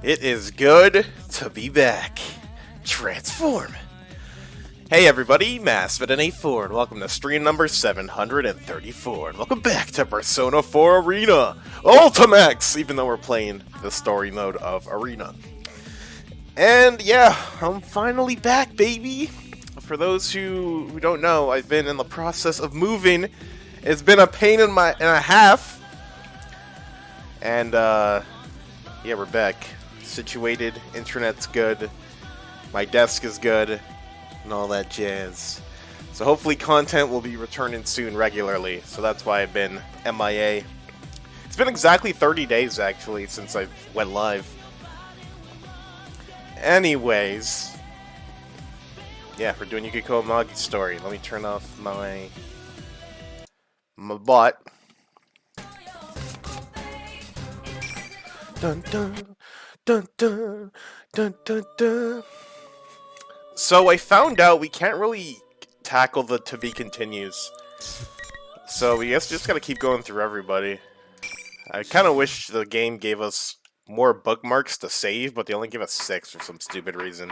It is good to be back. Transform. Hey everybody, MaskedMetaKnight4 and welcome to stream number 734. And welcome back to Persona 4 Arena Ultimax, even though we're playing the story mode of Arena. And yeah, I'm finally back, baby. For those who don't know, I've been in the process of moving. It's been a pain in a half. And yeah, we're back. Situated, internet's good, my desk is good, and all that jazz. So hopefully content will be returning soon regularly, so that's why I've been MIA. It's been exactly 30 days actually since I went live. Anyways, yeah, we're doing Yukiko Amagi story. Let me turn off my bot. Dun dun dun dun dun dun dun. So I found out we can't really tackle the to be continues. So we guess just gotta keep going through everybody. I kind of wish the game gave us more bookmarks to save, but they only give us 6 for some stupid reason.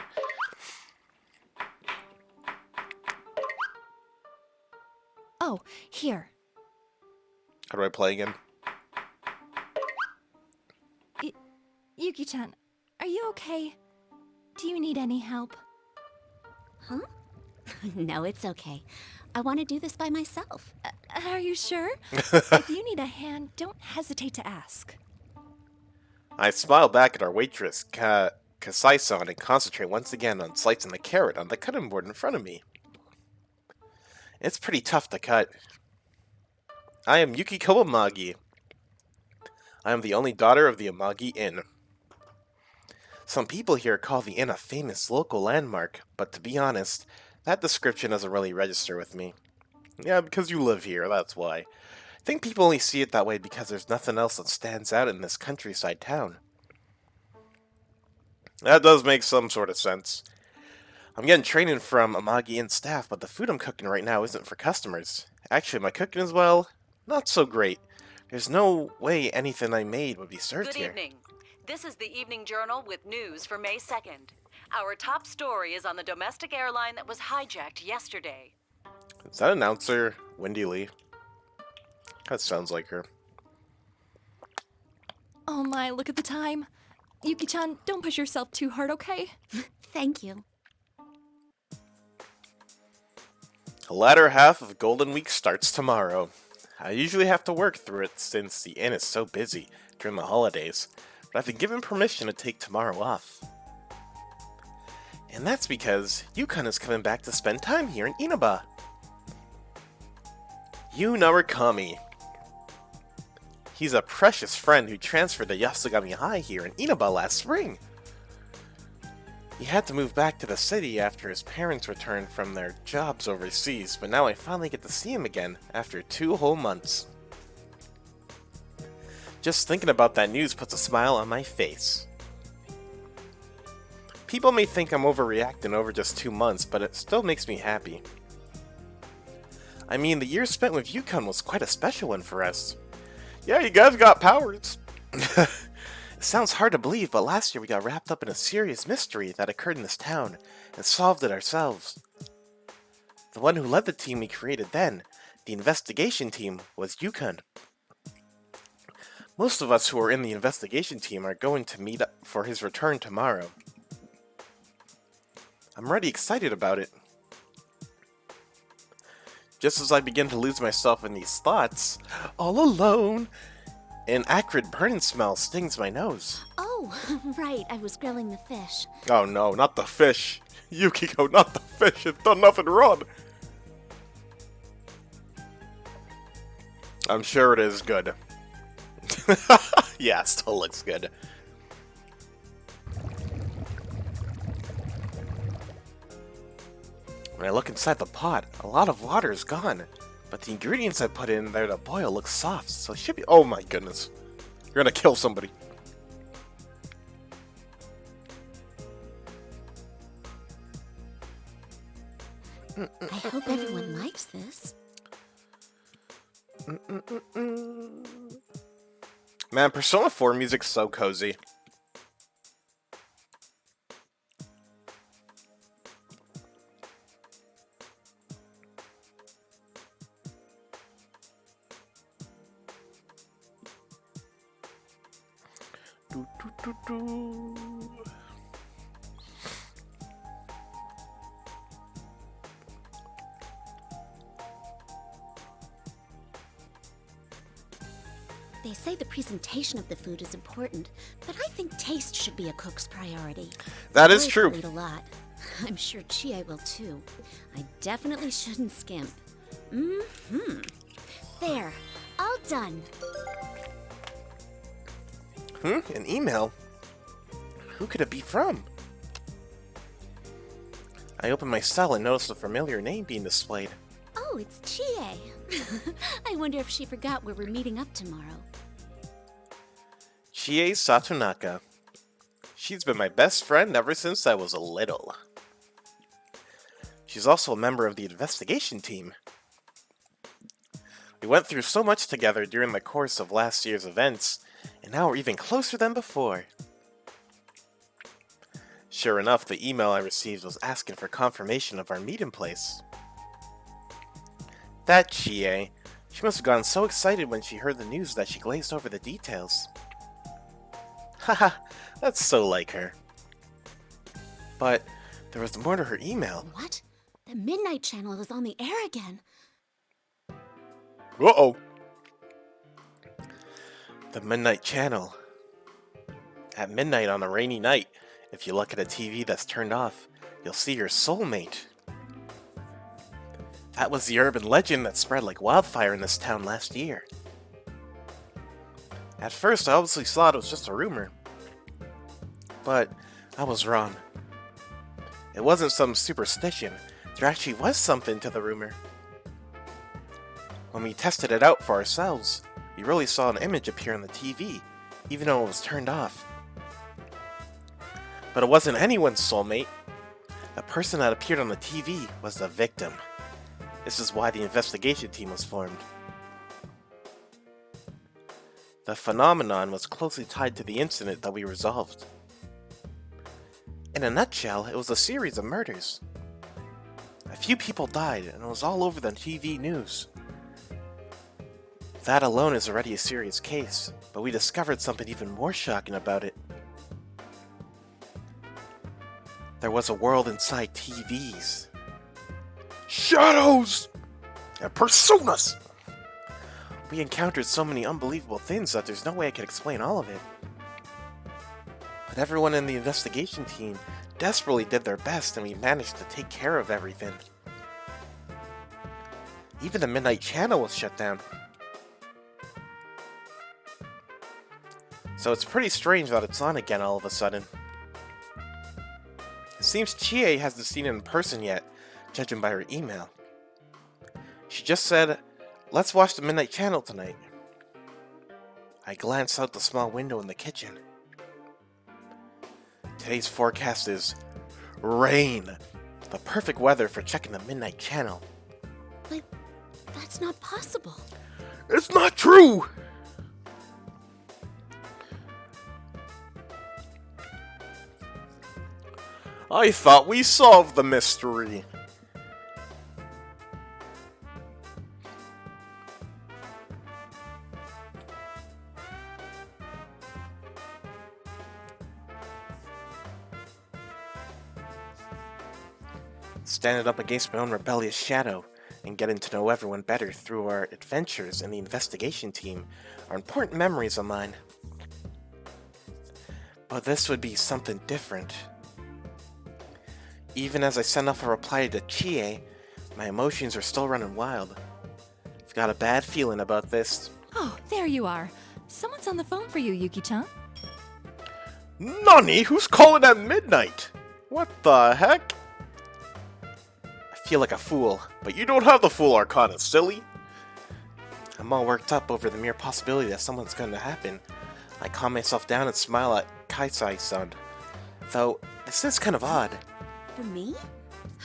Oh, here. How do I play again? Yuki-chan, are you okay? Do you need any help? Huh? No, it's okay. I want to do this by myself. Are you sure? If you need a hand, don't hesitate to ask. I smile back at our waitress, Kasai-san, and concentrate once again on slicing the carrot on the cutting board in front of me. It's pretty tough to cut. I am Yukiko Amagi. I am the only daughter of the Amagi Inn. Some people here call the inn a famous local landmark, but to be honest, that description doesn't really register with me. Yeah, because you live here, that's why. I think people only see it that way because there's nothing else that stands out in this countryside town. That does make some sort of sense. I'm getting training from Amagi Inn staff, but the food I'm cooking right now isn't for customers. Actually, my cooking is, well, not so great. There's no way anything I made would be served here. Good evening. This is the Evening Journal with news for May 2nd. Our top story is on the domestic airline that was hijacked yesterday. Is that announcer Wendy Lee? That sounds like her. Oh my, look at the time. Yuki-chan, don't push yourself too hard, okay? Thank you. The latter half of Golden Week starts tomorrow. I usually have to work through it since the inn is so busy during the holidays, but I've been given permission to take tomorrow off. And that's because Yukon is coming back to spend time here in Inaba. Yu Narukami. He's a precious friend who transferred to Yasugami High here in Inaba last spring. He had to move back to the city after his parents returned from their jobs overseas, but now I finally get to see him again after 2 whole months. Just thinking about that news puts a smile on my face. People may think I'm overreacting over just 2 months, but it still makes me happy. I mean, the year spent with Yukon was quite a special one for us. Yeah, you guys got powers. It sounds hard to believe, but last year we got wrapped up in a serious mystery that occurred in this town, and solved it ourselves. The one who led the team we created then, the investigation team, was Yukon. Most of us who are in the investigation team are going to meet up for his return tomorrow. I'm already excited about it. Just as I begin to lose myself in these thoughts, all alone, an acrid burning smell stings my nose. Oh, right, I was grilling the fish. Oh no, not the fish. Yukiko, not the fish. It's done nothing wrong. I'm sure it is good. Yeah, it still looks good. When I look inside the pot, a lot of water is gone. But the ingredients I put in there to boil look soft, so it should be— oh my goodness. You're gonna kill somebody. I hope everyone likes this. Man, Persona 4 music's so cozy. They say the presentation of the food is important, but I think taste should be a cook's priority. That is I true. eat a lot. I'm sure Chie will too. I definitely shouldn't skimp. There, all done. An email? Who could it be from? I opened my cell and noticed a familiar name being displayed. Oh, it's Chie. I wonder if she forgot where we're meeting up tomorrow. Chie Satonaka. She's been my best friend ever since I was little. She's also a member of the investigation team. We went through so much together during the course of last year's events, and now we're even closer than before. Sure enough, the email I received was asking for confirmation of our meeting place. That Chie. She must have gotten so excited when she heard the news that she glazed over the details. Haha, that's so like her. But there was more to her email. What? The Midnight Channel is on the air again. Uh-oh. The Midnight Channel. At midnight on a rainy night, if you look at a TV that's turned off, you'll see your soulmate. That was the urban legend that spread like wildfire in this town last year. At first, I obviously thought it was just a rumor. But I was wrong. It wasn't some superstition. There actually was something to the rumor. When we tested it out for ourselves, we really saw an image appear on the TV, even though it was turned off. But it wasn't anyone's soulmate. The person that appeared on the TV was the victim. This is why the investigation team was formed. The phenomenon was closely tied to the incident that we resolved. In a nutshell, it was a series of murders. A few people died, and it was all over the TV news. That alone is already a serious case, but we discovered something even more shocking about it. There was a world inside TVs. Shadows! And personas! We encountered so many unbelievable things that there's no way I could explain all of it. But everyone in the investigation team desperately did their best, and we managed to take care of everything. Even the Midnight Channel was shut down. So it's pretty strange that it's on again all of a sudden. It seems Chie hasn't seen it in person yet, judging by her email. She just said, "Let's watch the Midnight Channel tonight." I glanced out the small window in the kitchen. Today's forecast is rain. The perfect weather for checking the Midnight Channel. But that's not possible. It's not true! I thought we solved the mystery. Standing up against my own rebellious shadow and getting to know everyone better through our adventures in the investigation team are important memories of mine. But this would be something different. Even as I send off a reply to Chie, my emotions are still running wild. I've got a bad feeling about this. Oh, there you are. Someone's on the phone for you, Yuki-chan. Nani? Who's calling at midnight? What the heck? I feel like a fool, but you don't have the fool arcana, silly. I'm all worked up over the mere possibility that something's going to happen. I calm myself down and smile at Kaisai-san. Though, this is kind of odd. For me?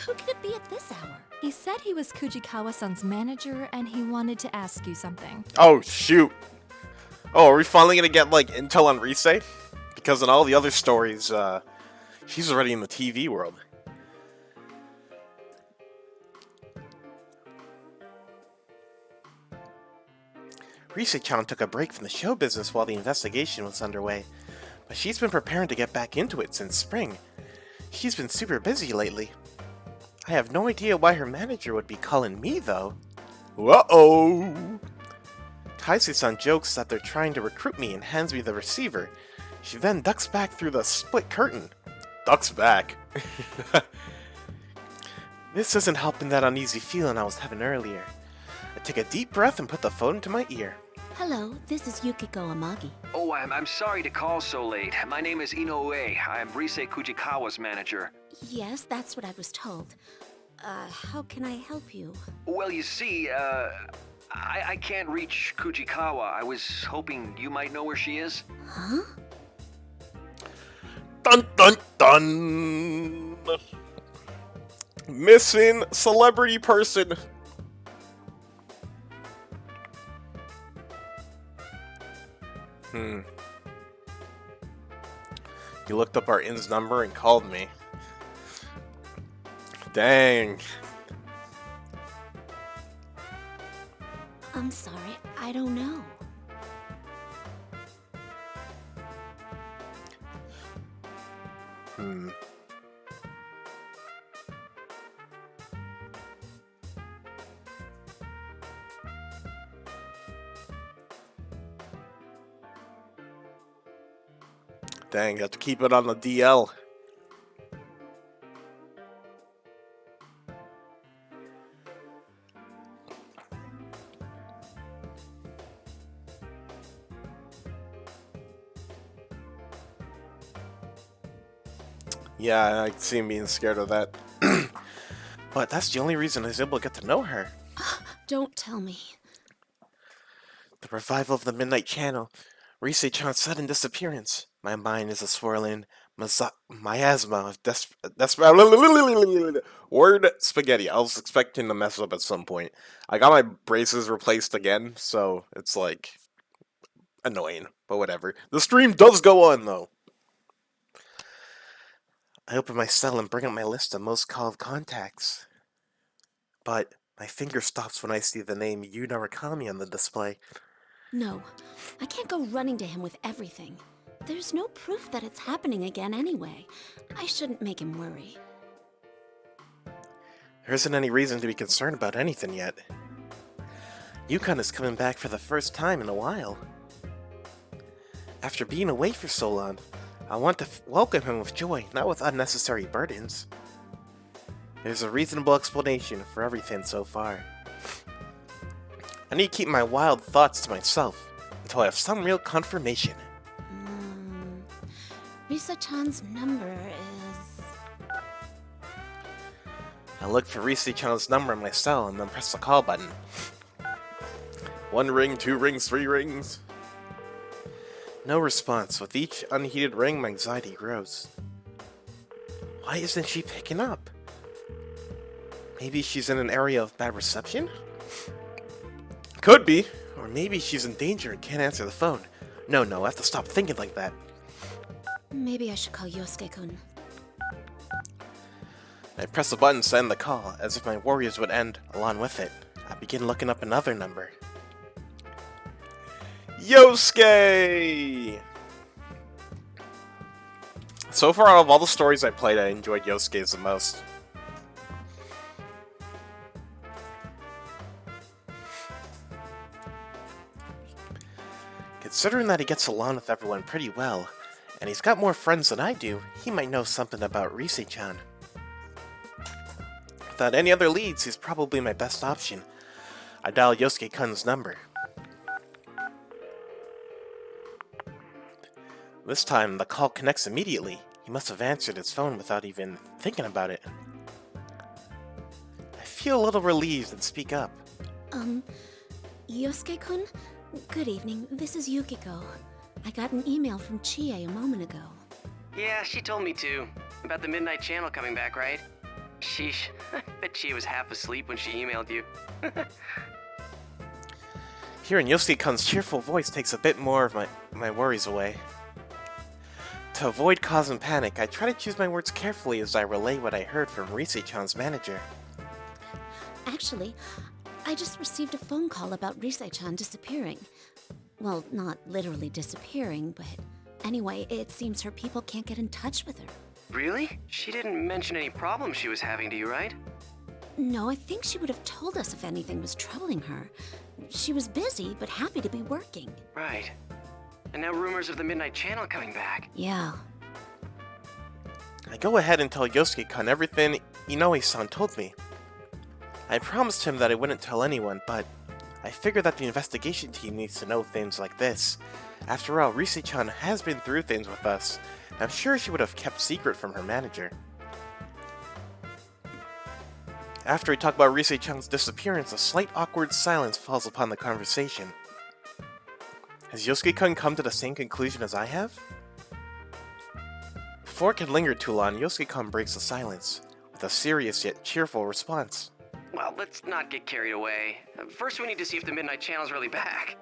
Who could it be at this hour? He said he was Kujikawa-san's manager and he wanted to ask you something. Oh, shoot. Oh, are we finally gonna get, like, intel on Rise? Because in all the other stories, she's already in the TV world. Rise-chan took a break from the show business while the investigation was underway, but she's been preparing to get back into it since spring. She's been super busy lately. I have no idea why her manager would be calling me, though. Uh-oh! Kaise-san jokes that they're trying to recruit me and hands me the receiver. She then ducks back through the split curtain. Ducks back? This isn't helping that uneasy feeling I was having earlier. I take a deep breath and put the phone to my ear. Hello, this is Yukiko Amagi. Oh, I'm sorry to call so late. My name is Inoue. I'm Rise Kujikawa's manager. Yes, that's what I was told. How can I help you? Well, you see, I can't reach Kujikawa. I was hoping you might know where she is. Huh? Dun dun dun! Missing celebrity person. You looked up our IN's number and called me. Dang. I'm sorry, I don't know. Dang, have to keep it on the DL. Yeah, I can see him being scared of that. But that's the only reason I was able to get to know her. Don't tell me. The revival of the Midnight Channel. Rise-chan's sudden disappearance. My mind is a swirling miasma of word spaghetti. I was expecting to mess up at some point. I got my braces replaced again, so it's like annoying, but whatever. The stream does go on though. I open my cell and bring up my list of most called contacts. But my finger stops when I see the name Yu Narakami on the display. No, I can't go running to him with everything. There's no proof that it's happening again anyway. I shouldn't make him worry. There isn't any reason to be concerned about anything yet. Yukon is coming back for the first time in a while. After being away for so long, I want to welcome him with joy, not with unnecessary burdens. There's a reasonable explanation for everything so far. I need to keep my wild thoughts to myself until I have some real confirmation. Risa-chan's number is... I look for Rise-chan's number on my cell and then press the call button. 1 ring, 2 rings, 3 rings. No response. With each unheeded ring, my anxiety grows. Why isn't she picking up? Maybe she's in an area of bad reception? Could be. Or maybe she's in danger and can't answer the phone. No, I have to stop thinking like that. Maybe I should call Yosuke-kun. I press the button to end the call, as if my worries would end along with it. I begin looking up another number. Yosuke! So far, out of all the stories I played, I enjoyed Yosuke's the most. Considering that he gets along with everyone pretty well, and he's got more friends than I do, he might know something about Rise-chan. Without any other leads, he's probably my best option. I dial Yosuke-kun's number. This time, the call connects immediately. He must have answered his phone without even thinking about it. I feel a little relieved and speak up. Yosuke-kun? Good evening, this is Yukiko. I got an email from Chie a moment ago. Yeah, she told me too. About the Midnight Channel coming back, right? Sheesh, I bet Chie was half asleep when she emailed you. Hearing Yosuke-kun's cheerful voice takes a bit more of my worries away. To avoid causing panic, I try to choose my words carefully as I relay what I heard from Rise-chan's manager. Actually, I just received a phone call about Rise-chan disappearing. Well, not literally disappearing, but Anyway, it seems her people can't get in touch with her. Really? She didn't mention any problems she was having to you, right? No, I think she would have told us if anything was troubling her. She was busy, but happy to be working. Right. And now rumors of the Midnight Channel coming back. Yeah. I go ahead and tell Yosuke-kun everything Inoue-san told me. I promised him that I wouldn't tell anyone, but I figure that the investigation team needs to know things like this. After all, Rise-chan has been through things with us, and I'm sure she would have kept secret from her manager. After we talk about Rise-chan's disappearance, a slight awkward silence falls upon the conversation. Has Yosuke-kun come to the same conclusion as I have? Before it can linger too long, Yosuke-kun breaks the silence, with a serious yet cheerful response. Well, let's not get carried away. First, we need to see if the Midnight Channel's really back.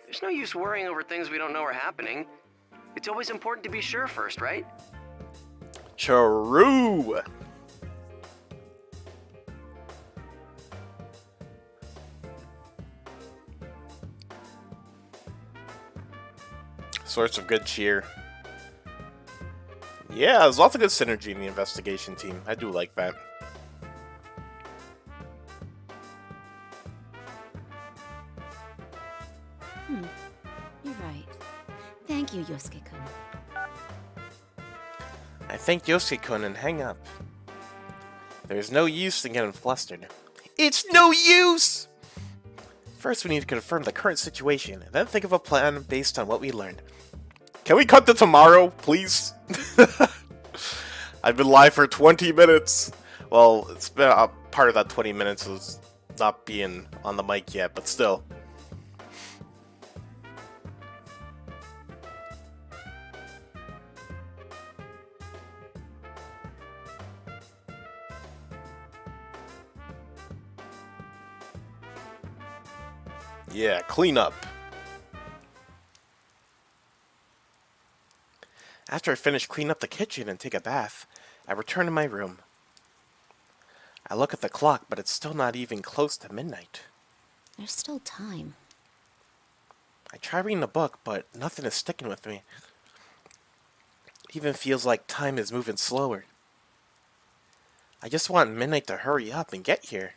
There's no use worrying over things we don't know are happening. It's always important to be sure first, right? True! Source of good cheer. Yeah, there's lots of good synergy in the investigation team. I do like that. You're right. Thank you, Yosuke-kun. I thank Yosuke-kun and hang up. There's no use in getting flustered. It's no use! First, we need to confirm the current situation, and then think of a plan based on what we learned. Can we cut to tomorrow, please? I've been live for 20 minutes. Well, it's been part of that 20 minutes was not being on the mic yet, but still. Yeah, clean up. After I finish cleaning up the kitchen and take a bath, I return to my room. I look at the clock, but it's still not even close to midnight. There's still time. I try reading a book, but nothing is sticking with me. It even feels like time is moving slower. I just want midnight to hurry up and get here.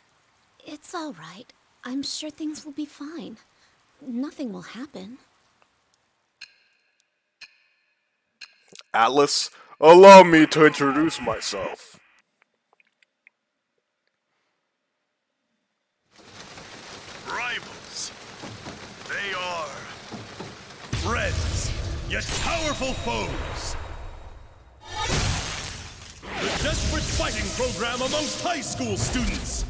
It's all right. I'm sure things will be fine. Nothing will happen. Atlas, allow me to introduce myself. Rivals. They are friends, yet powerful foes. The desperate fighting program amongst high school students.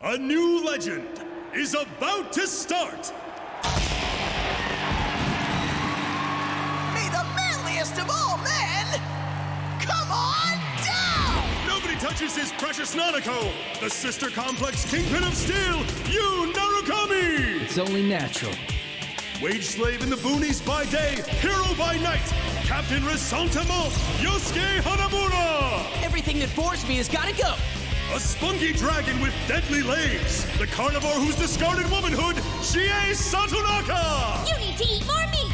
A new legend is about to start. May the manliest of all men come on down! Nobody touches his precious Nanako, the sister complex kingpin of steel, Yu Narukami! It's only natural. Wage slave in the boonies by day, hero by night, Captain Resentiment, Yosuke Hanamura! Everything that bores me has gotta go! A spunky dragon with deadly legs, the carnivore who's discarded womanhood, Chie Satonaka! You need to eat more meat!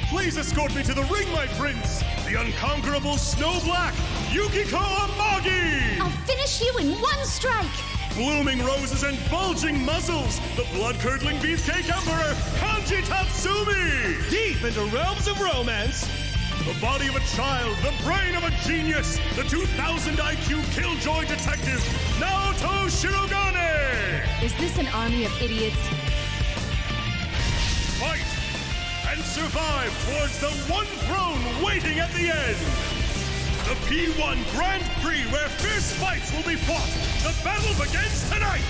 Please escort me to the ring, my prince, the unconquerable Snow Black, Yukiko Amagi! I'll finish you in one strike! Blooming roses and bulging muscles, the blood-curdling beefcake emperor, Kanji Tatsumi! Deep into realms of romance, the body of a child, the brain of a genius, the 2000 IQ killjoy detective, Naoto Shirogane! Is this an army of idiots? Fight and survive towards the one throne waiting at the end! The P1 Grand Prix where fierce fights will be fought! The battle begins tonight!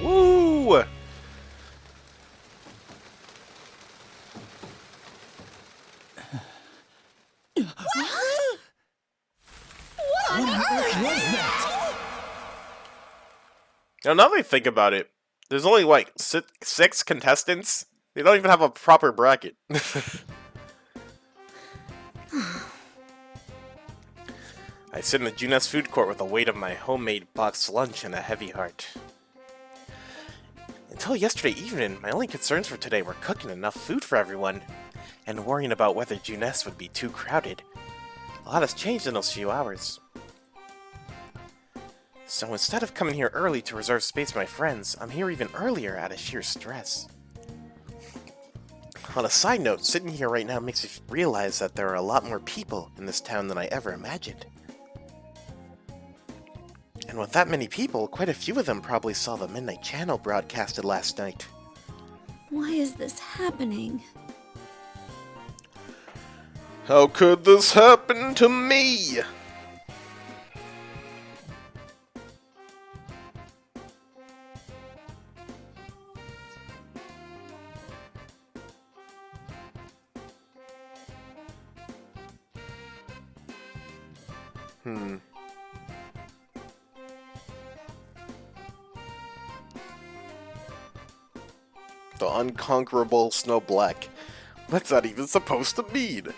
Woo! Now that I think about it, there's only like six contestants. They don't even have a proper bracket. I sit in the Junes food court with the weight of my homemade boxed lunch and a heavy heart. Until yesterday evening, my only concerns for today were cooking enough food for everyone. and worrying about whether Juness would be too crowded. A lot has changed in those few hours. So instead of coming here early to reserve space for my friends, I'm here even earlier out of sheer stress. On a side note, sitting here right now makes me realize that there are a lot more people in this town than I ever imagined. And with that many people, quite a few of them probably saw the Midnight Channel broadcasted last night. Why is this happening? How could this happen to me? The unconquerable Snow Black. What's that even supposed to mean?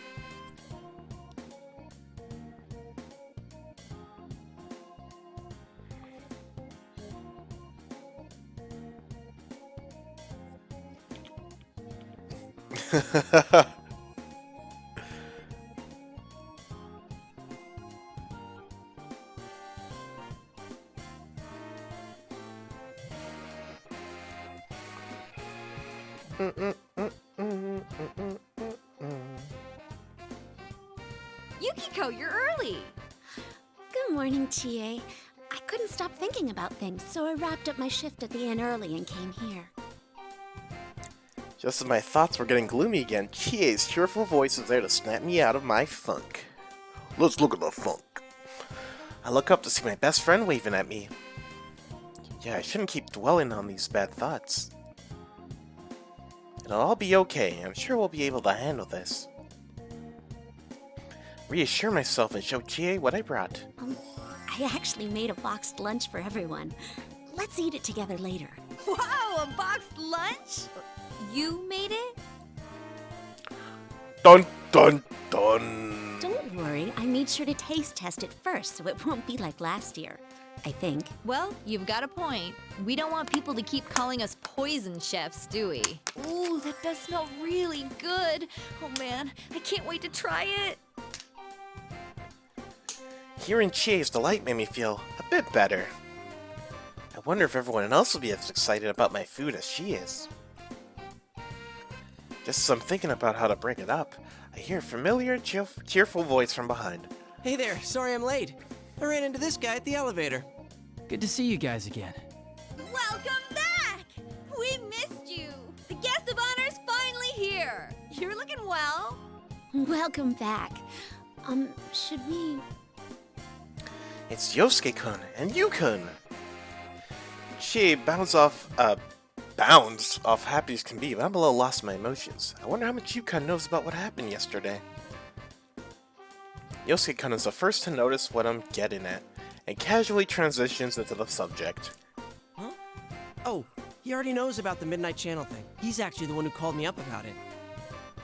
Yukiko, you're early! Good morning, Chie. I couldn't stop thinking about things, so I wrapped up my shift at the inn early and came here. Just as my thoughts were getting gloomy again, Chie's cheerful voice was there to snap me out of my funk. Let's look at the funk. I look up to see my best friend waving at me. Yeah, I shouldn't keep dwelling on these bad thoughts. It'll all be okay. I'm sure we'll be able to handle this. Reassure myself and show Chie what I brought. I actually made a boxed lunch for everyone. Let's eat it together later. Wow, a boxed lunch? You made it? Dun dun dun! Don't worry, I made sure to taste test it first so it won't be like last year. I think. Well, you've got a point. We don't want people to keep calling us poison chefs, do we? Ooh, that does smell really good. Oh man, I can't wait to try it. Hearing Chie's delight made me feel a bit better. I wonder if everyone else will be as excited about my food as she is. Just as I'm thinking about how to bring it up, I hear a familiar, cheerful voice from behind. Hey there, sorry I'm late. I ran into this guy at the elevator. Good to see you guys again. Welcome back! We missed you. The guest of honor's finally here. You're looking well. Welcome back. Should we... It's Yosuke-kun and Yu-kun! Chie bounds off happy as can be, but I'm a little lost in my emotions. I wonder how much Yu-kun knows about what happened yesterday. Yosuke-kun is the first to notice what I'm getting at, and casually transitions into the subject. Huh? Oh, he already knows about the Midnight Channel thing. He's actually the one who called me up about it.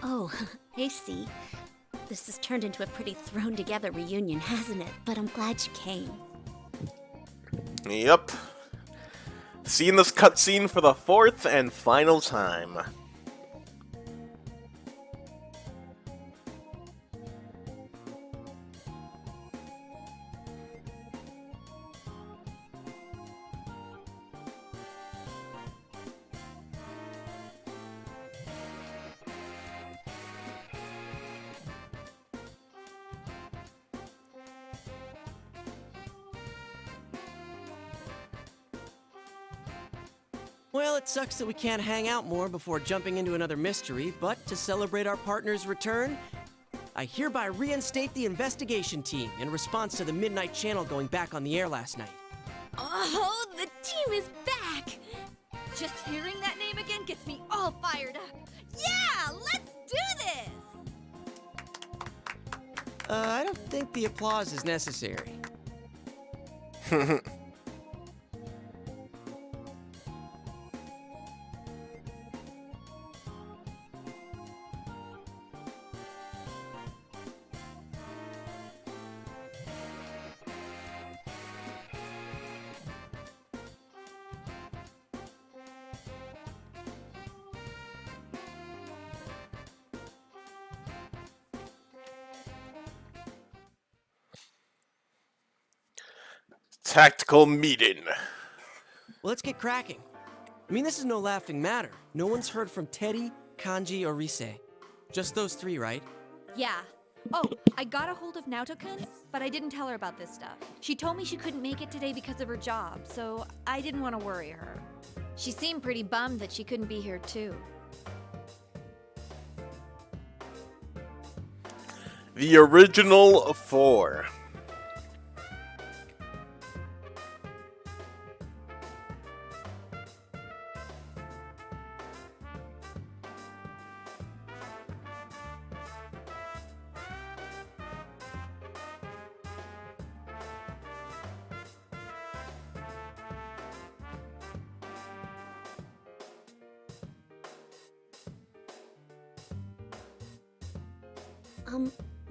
Oh, I see. This has turned into a pretty thrown-together reunion, hasn't it? But I'm glad you came. Yep. Seeing this cutscene for the fourth and final time. Well, it sucks that we can't hang out more before jumping into another mystery, but to celebrate our partner's return, I hereby reinstate the investigation team in response to the Midnight Channel going back on the air last night. Oh, the team is back! Just hearing that name again gets me all fired up. Yeah, let's do this! I don't think the applause is necessary. Tactical meeting. Well, let's get cracking. I mean, this is no laughing matter. No one's heard from Teddy, Kanji, or Rise. Just those three, right? Yeah. Oh, I got a hold of Naoto-kun, but I didn't tell her about this stuff. She told me she couldn't make it today because of her job, so I didn't want to worry her. She seemed pretty bummed that she couldn't be here too. The original 4.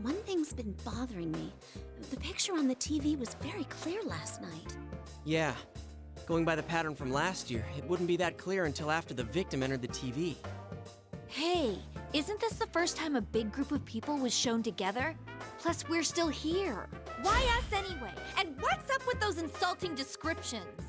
One thing's been bothering me. The picture on the TV was very clear last night. Yeah. Going by the pattern from last year, it wouldn't be that clear until after the victim entered the TV. Hey, isn't this the first time a big group of people was shown together? Plus, we're still here. Why us anyway? And what's up with those insulting descriptions?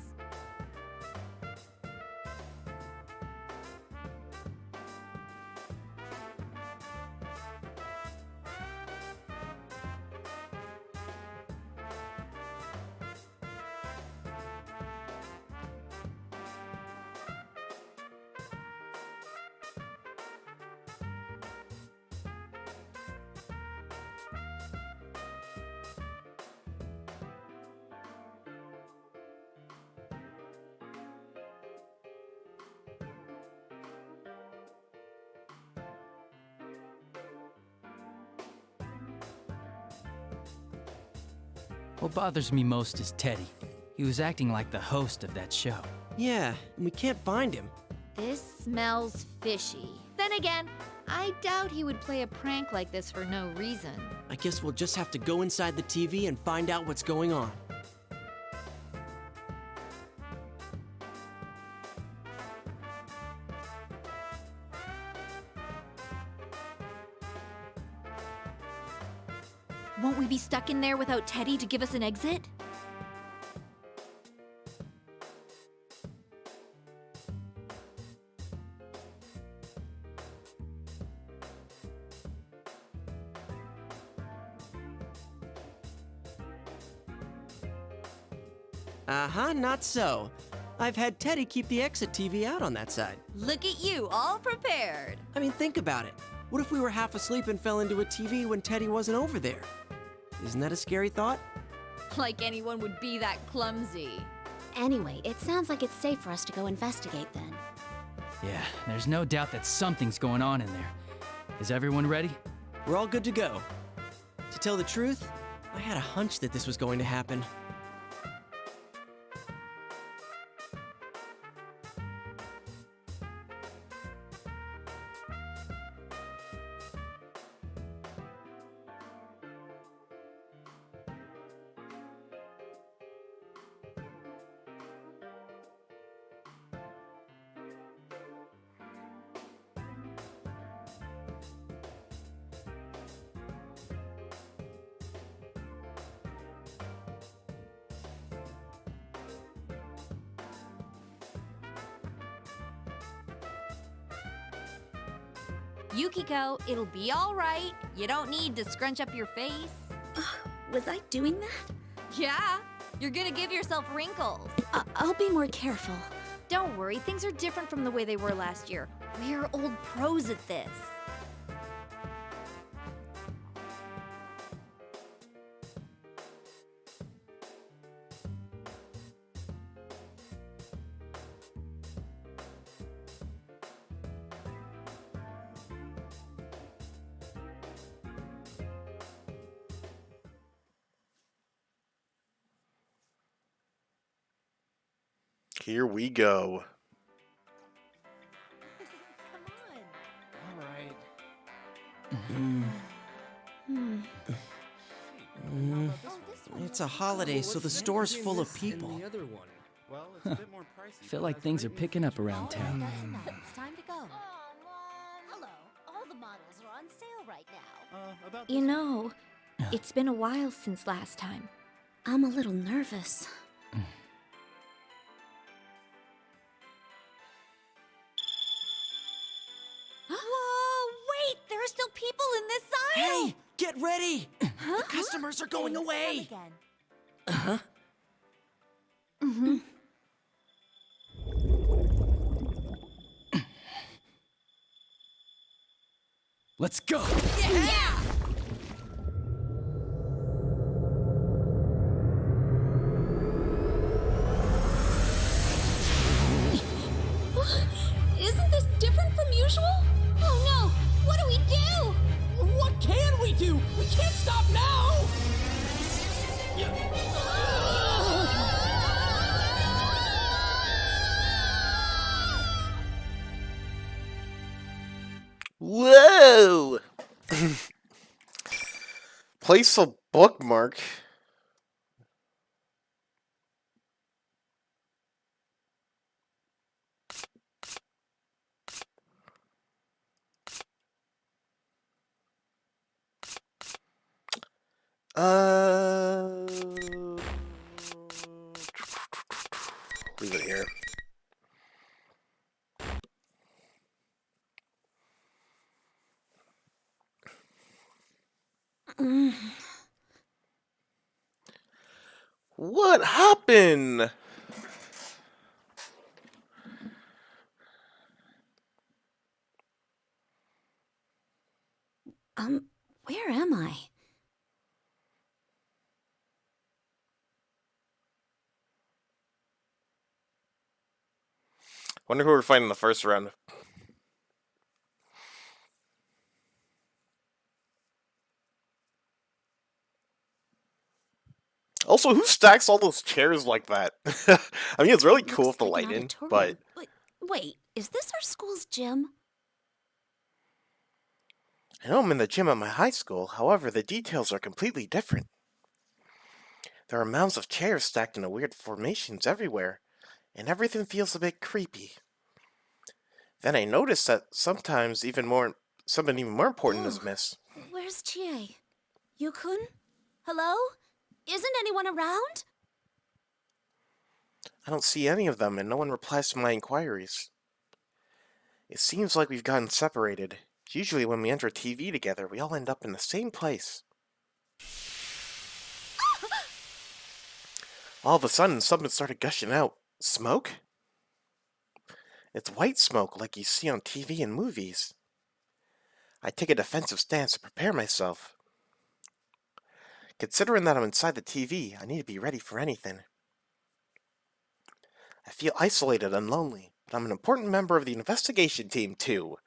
What bothers me most is Teddy. He was acting like the host of that show. Yeah, and we can't find him. This smells fishy. Then again, I doubt he would play a prank like this for no reason. I guess we'll just have to go inside the TV and find out what's going on. Won't we be stuck in there without Teddy to give us an exit? Not so. I've had Teddy keep the exit TV out on that side. Look at you, all prepared. I mean, think about it. What if we were half asleep and fell into a TV when Teddy wasn't over there? Isn't that a scary thought? Like anyone would be that clumsy. Anyway, it sounds like it's safe for us to go investigate then. Yeah, there's no doubt that something's going on in there. Is everyone ready? We're all good to go. To tell the truth, I had a hunch that this was going to happen. Yukiko, it'll be all right. You don't need to scrunch up your face. Was I doing that? Yeah, you're gonna give yourself wrinkles. I'll be more careful. Don't worry, things are different from the way they were last year. We're old pros at this. Here we go. It's a holiday, so the store's full of people. Feel like things are picking up around town. It's time to go. Hello. All the models are on sale right now. You know, it's been a while since last time. I'm a little nervous. Whoa, wait! There are still people in this aisle! Hey, get ready! The customers are going away! Come again. Uh-huh. Let's go! Yeah! Isn't this different from usual? Oh no! What do we do? What can we do? We can't stop now! Whoa! Place a bookmark. Leave it here. What happened? Where am I? Wonder who we're fighting in the first round. Also, who stacks all those chairs like that? I mean, it's really cool with Looks the like an lighting, auditorium. but Wait, is this our school's gym? I know I'm in the gym at my high school. However, the details are completely different. There are mounds of chairs stacked in weird formations everywhere, and everything feels a bit creepy. Then I noticed that sometimes something even more important is missed. Where's Chie? Yukun? Hello? Isn't anyone around? I don't see any of them, and no one replies to my inquiries. It seems like we've gotten separated. Usually when we enter TV together, we all end up in the same place. All of a sudden, something started gushing out. Smoke? It's white smoke like you see on TV and movies. I take a defensive stance to prepare myself. Considering that I'm inside the TV, I need to be ready for anything. I feel isolated and lonely, but I'm an important member of the investigation team too.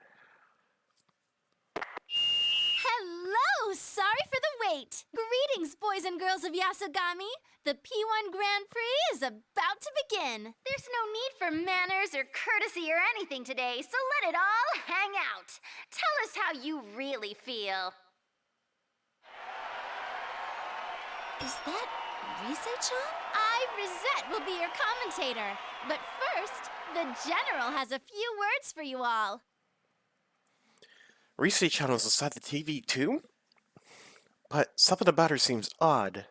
Hello! Sorry for the wait! Greetings, boys and girls of Yasogami! The P1 Grand Prix is about to begin! There's no need for manners or courtesy or anything today, so let it all hang out! Tell us how you really feel! Is that Rise-chan? Rosette will be your commentator. But first, the General has a few words for you all. Rise-chan was inside the TV too? But something about her seems odd.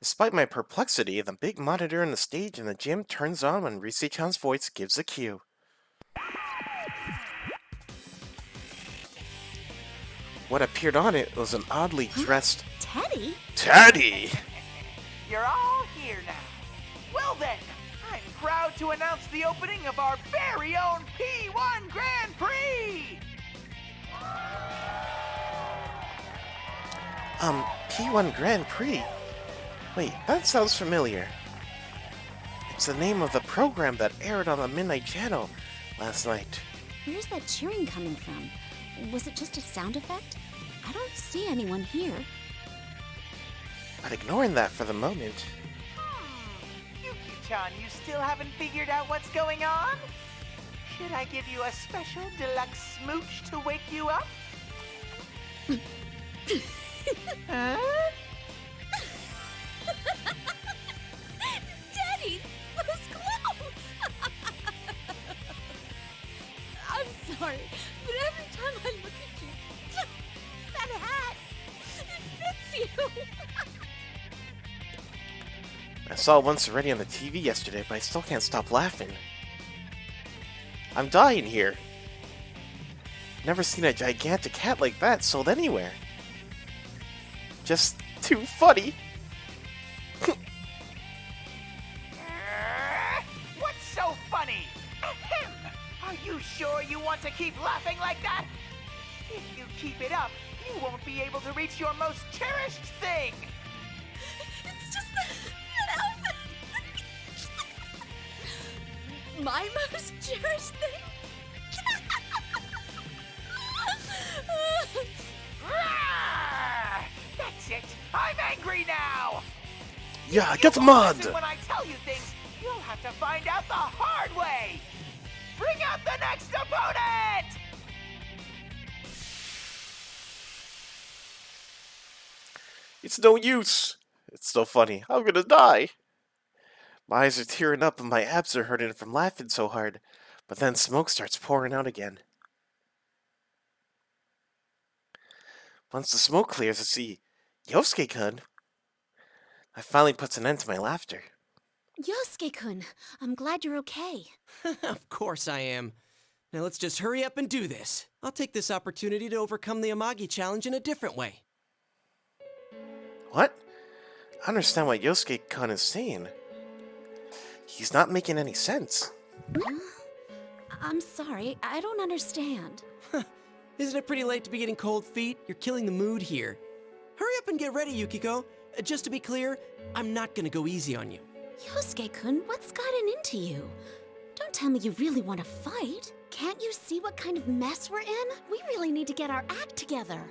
Despite my perplexity, the big monitor on the stage in the gym turns on when Rise-chan's voice gives a cue. What appeared on it was an oddly dressed... Teddy? Teddy! You're all here now. Well then, I'm proud to announce the opening of our very own P1 Grand Prix! P1 Grand Prix? Wait, that sounds familiar. It's the name of the program that aired on the Midnight Channel last night. Where's that cheering coming from? Was it just a sound effect? I don't see anyone here. But ignoring that for the moment... Yuki-chan, you still haven't figured out what's going on? Should I give you a special deluxe smooch to wake you up? Huh? Daddy, those clothes! I'm sorry, but every time I look at you, that hat, it fits you! I saw it once already on the TV yesterday, but I still can't stop laughing. I'm dying here. Never seen a gigantic cat like that sold anywhere. Just too funny. What's so funny? Ahem. Are you sure you want to keep laughing like that? If you keep it up, you won't be able to reach your most cherished thing. It's just that outfit. My most cherished thing. Rawr! That's it. I'm angry now. Yeah, get mud! Listen when I tell you things, you'll have to find out the hard way. Bring out the next opponent! It's no use. It's so funny. I'm gonna die. My eyes are tearing up and my abs are hurting from laughing so hard. But then smoke starts pouring out again. Once the smoke clears, I see Yosuke-kun. That finally puts an end to my laughter. Yosuke-kun, I'm glad you're okay. Of course I am. Now let's just hurry up and do this. I'll take this opportunity to overcome the Amagi challenge in a different way. What? I understand what Yosuke-kun is saying. He's not making any sense. I'm sorry, I don't understand. Isn't it pretty late to be getting cold feet? You're killing the mood here. Hurry up and get ready, Yukiko. Just to be clear, I'm not gonna go easy on you. Yosuke-kun, what's gotten into you? Don't tell me you really want to fight. Can't you see what kind of mess we're in? We really need to get our act together.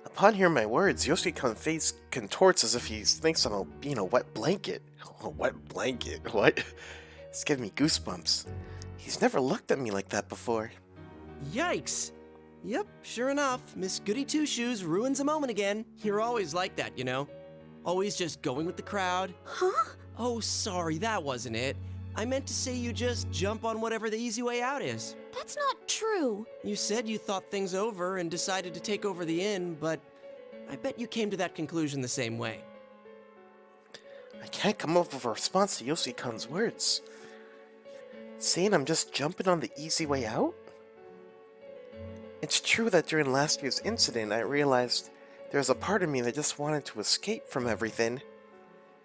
Upon hearing my words, Yosuke-kun's face contorts as if he thinks I'm being a wet blanket. A wet blanket? What? It's giving me goosebumps. He's never looked at me like that before. Yikes! Yep, sure enough, Miss Goody Two-Shoes ruins a moment again. You're always like that, you know? Always just going with the crowd. Huh? Oh, sorry, that wasn't it. I meant to say you just jump on whatever the easy way out is. That's not true. You said you thought things over and decided to take over the inn, but I bet you came to that conclusion the same way. I can't come up with a response to Yosuke-kun's words. Saying I'm just jumping on the easy way out? It's true that during last year's incident, I realized there was a part of me that just wanted to escape from everything.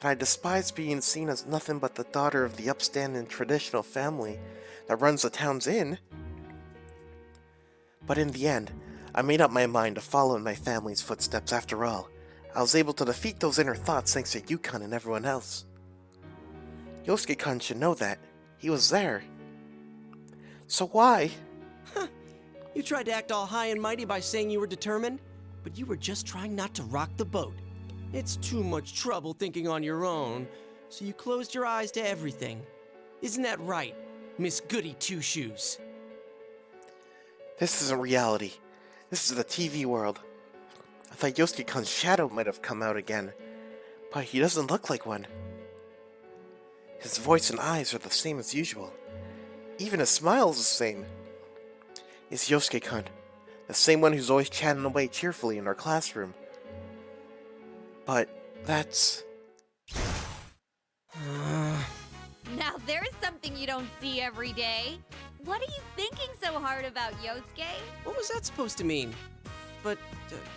And I despised being seen as nothing but the daughter of the upstanding traditional family that runs the town's inn. But in the end, I made up my mind to follow in my family's footsteps after all. I was able to defeat those inner thoughts thanks to Yukon and everyone else. Yosuke-kun should know that. He was there. So why? You tried to act all high and mighty by saying you were determined, but you were just trying not to rock the boat. It's too much trouble thinking on your own, so you closed your eyes to everything. Isn't that right, Miss Goody Two-Shoes? This isn't reality. This is the TV world. I thought Yosuke-kun's shadow might have come out again, but he doesn't look like one. His voice and eyes are the same as usual. Even his smile is the same. It's Yosuke-kun, the same one who's always chatting away cheerfully in our classroom. But that's... Now there's something you don't see every day. What are you thinking so hard about, Yosuke? What was that supposed to mean? But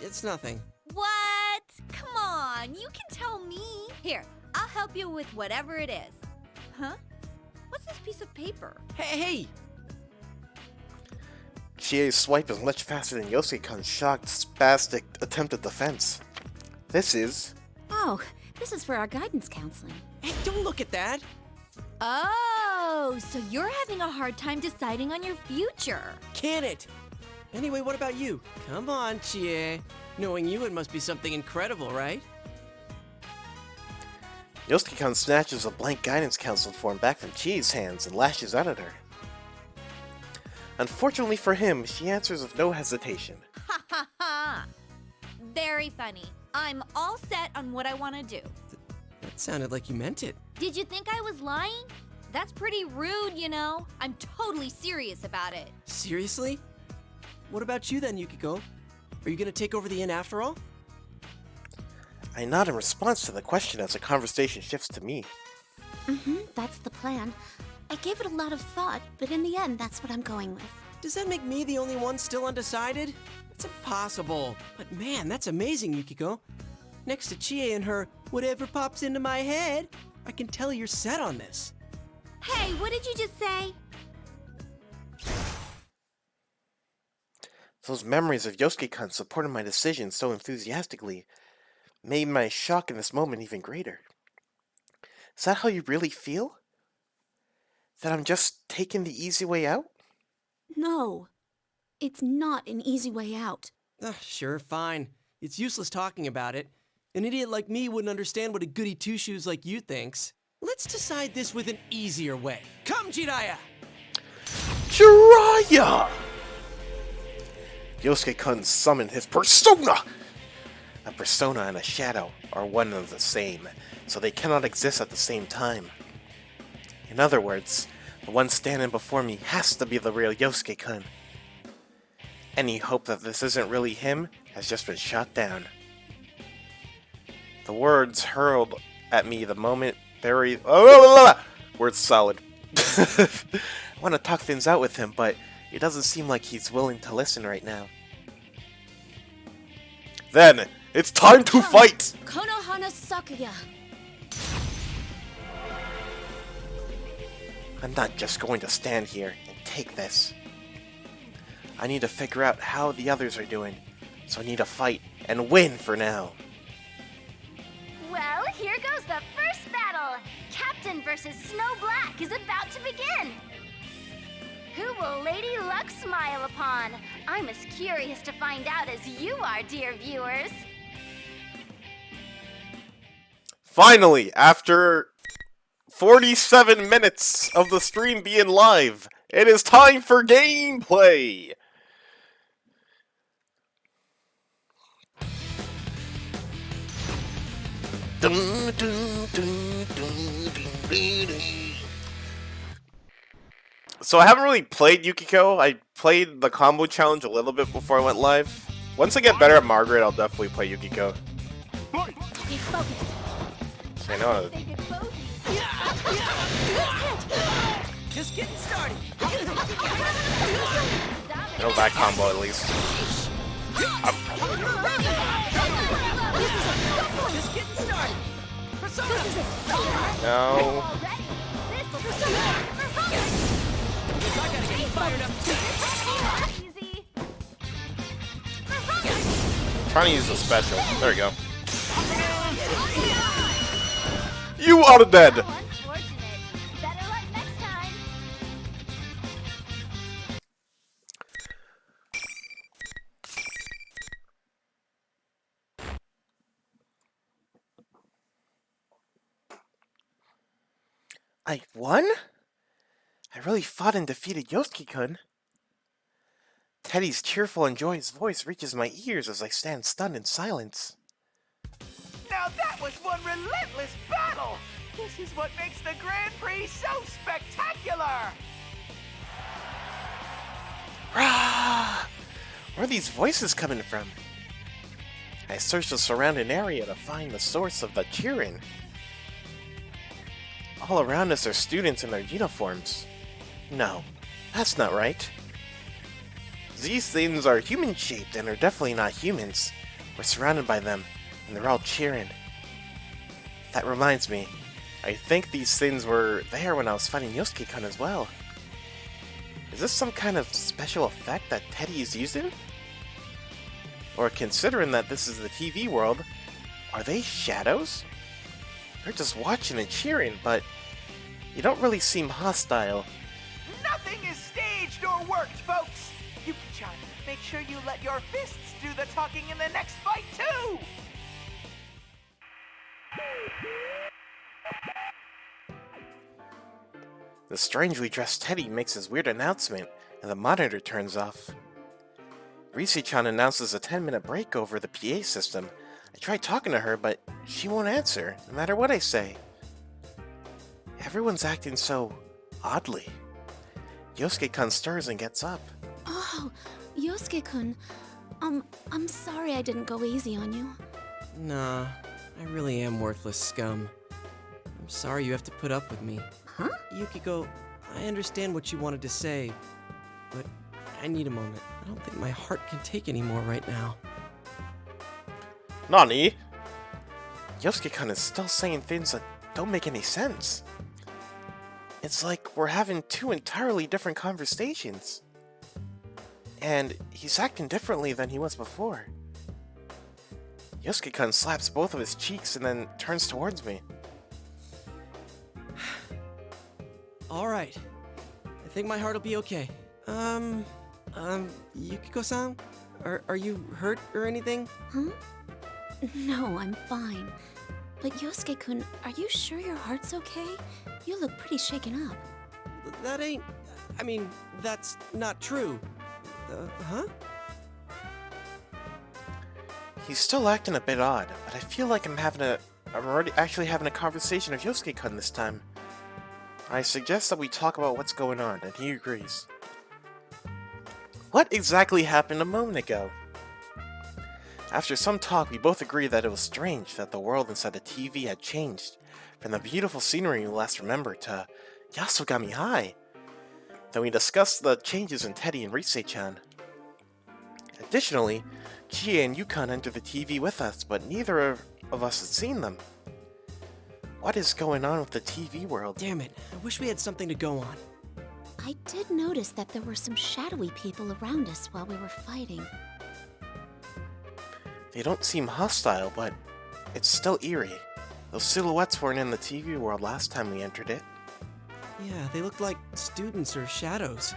it's nothing. What? Come on, you can tell me. Here, I'll help you with whatever it is. Huh? What's this piece of paper? Hey! Chie's swipe is much faster than Yosuke-kun's shocked, spastic attempt at defense. This is... Oh, this is for our guidance counseling. Hey, don't look at that! Oh, so you're having a hard time deciding on your future. Can it? Anyway, what about you? Come on, Chie. Knowing you, it must be something incredible, right? Yosuke-kun snatches a blank guidance counseling form back from Chie's hands and lashes out at her. Unfortunately for him, she answers with no hesitation. Ha ha ha! Very funny. I'm all set on what I want to do. That sounded like you meant it. Did you think I was lying? That's pretty rude, you know. I'm totally serious about it. Seriously? What about you then, Yukiko? Are you gonna take over the inn after all? I nod in response to the question as the conversation shifts to me. That's the plan. I gave it a lot of thought, but in the end, that's what I'm going with. Does that make me the only one still undecided? It's impossible. But man, that's amazing, Yukiko. Next to Chie and her whatever pops into my head, I can tell you're set on this. Hey, what did you just say? Those memories of Yosuke-kun supporting my decision so enthusiastically made my shock in this moment even greater. Is that how you really feel? That I'm just taking the easy way out? No, it's not an easy way out. Sure, fine. It's useless talking about it. An idiot like me wouldn't understand what a goody two-shoes like you thinks. Let's decide this with an easier way. Come, Jiraiya! Jiraiya! Yosuke-kun summoned his persona! A persona and a shadow are one and the same, so they cannot exist at the same time. In other words, the one standing before me has to be the real Yosuke-kun. Any hope that this isn't really him has just been shot down. The words hurled at me the moment Barry... Words solid. I want to talk things out with him, but it doesn't seem like he's willing to listen right now. Then, it's time to fight! Konohana Sakuya. I'm not just going to stand here and take this. I need to figure out how the others are doing, so I need to fight and win for now. Well, here goes the first battle. Captain versus Snow Black is about to begin. Who will Lady Luck smile upon? I'm as curious to find out as you are, dear viewers. Finally, after 47 minutes of the stream being live, it is time for gameplay! So I haven't really played Yukiko. I played the combo challenge a little bit before I went live. Once I get better at Margaret, I'll definitely play Yukiko. I know. Just getting started. I know that combo at least. Just getting started. No. I gotta get fired up too. Trying to use the special. There we go. You are dead! Better luck next time. I won? I really fought and defeated Yosuke-kun. Teddy's cheerful and joyous voice reaches my ears as I stand stunned in silence. Now that was one relentless battle! This is what makes the Grand Prix so spectacular! Rah! Where are these voices coming from? I search the surrounding area to find the source of the cheering. All around us are students in their uniforms. No, that's not right. These things are human-shaped and are definitely not humans. We're surrounded by them, and they're all cheering. That reminds me, I think these things were there when I was fighting Yosuke-kun as well. Is this some kind of special effect that Teddy is using? Or considering that this is the TV world, are they shadows? They're just watching and cheering, but you don't really seem hostile. Nothing is staged or worked, folks! Yuki-chan, make sure you let your fists do the talking in the next fight, too! The strangely dressed Teddy makes his weird announcement, and the monitor turns off. Risi-chan announces a 10-minute break over the PA system. I try talking to her, but she won't answer, no matter what I say. Everyone's acting so oddly. Yosuke-kun stirs and gets up. Oh, Yosuke-kun. I'm sorry I didn't go easy on you. Nah, I really am worthless scum. I'm sorry you have to put up with me. Huh? Yukiko, I understand what you wanted to say, but I need a moment. I don't think my heart can take any more right now. Nani? Yosuke-kun is still saying things that don't make any sense. It's like we're having two entirely different conversations. And he's acting differently than he was before. Yosuke-kun slaps both of his cheeks and then turns towards me. Alright. I think my heart will be okay. Yukiko-san? Are you hurt or anything? Huh? No, I'm fine. But Yosuke-kun, are you sure your heart's okay? You look pretty shaken up. That ain't... I mean, that's not true. Huh? He's still acting a bit odd, but I feel like I'm already actually having a conversation with Yosuke-kun this time. I suggest that we talk about what's going on, and he agrees. What exactly happened a moment ago? After some talk, we both agreed that it was strange that the world inside the TV had changed from the beautiful scenery we last remembered to Yasogami High. Then we discussed the changes in Teddy and Rise-chan. Additionally, Chie and Yukon entered the TV with us, but neither of us had seen them. What is going on with the TV world? Damn it, I wish we had something to go on. I did notice that there were some shadowy people around us while we were fighting. They don't seem hostile, but it's still eerie. Those silhouettes weren't in the TV world last time we entered it. Yeah, they looked like students or shadows.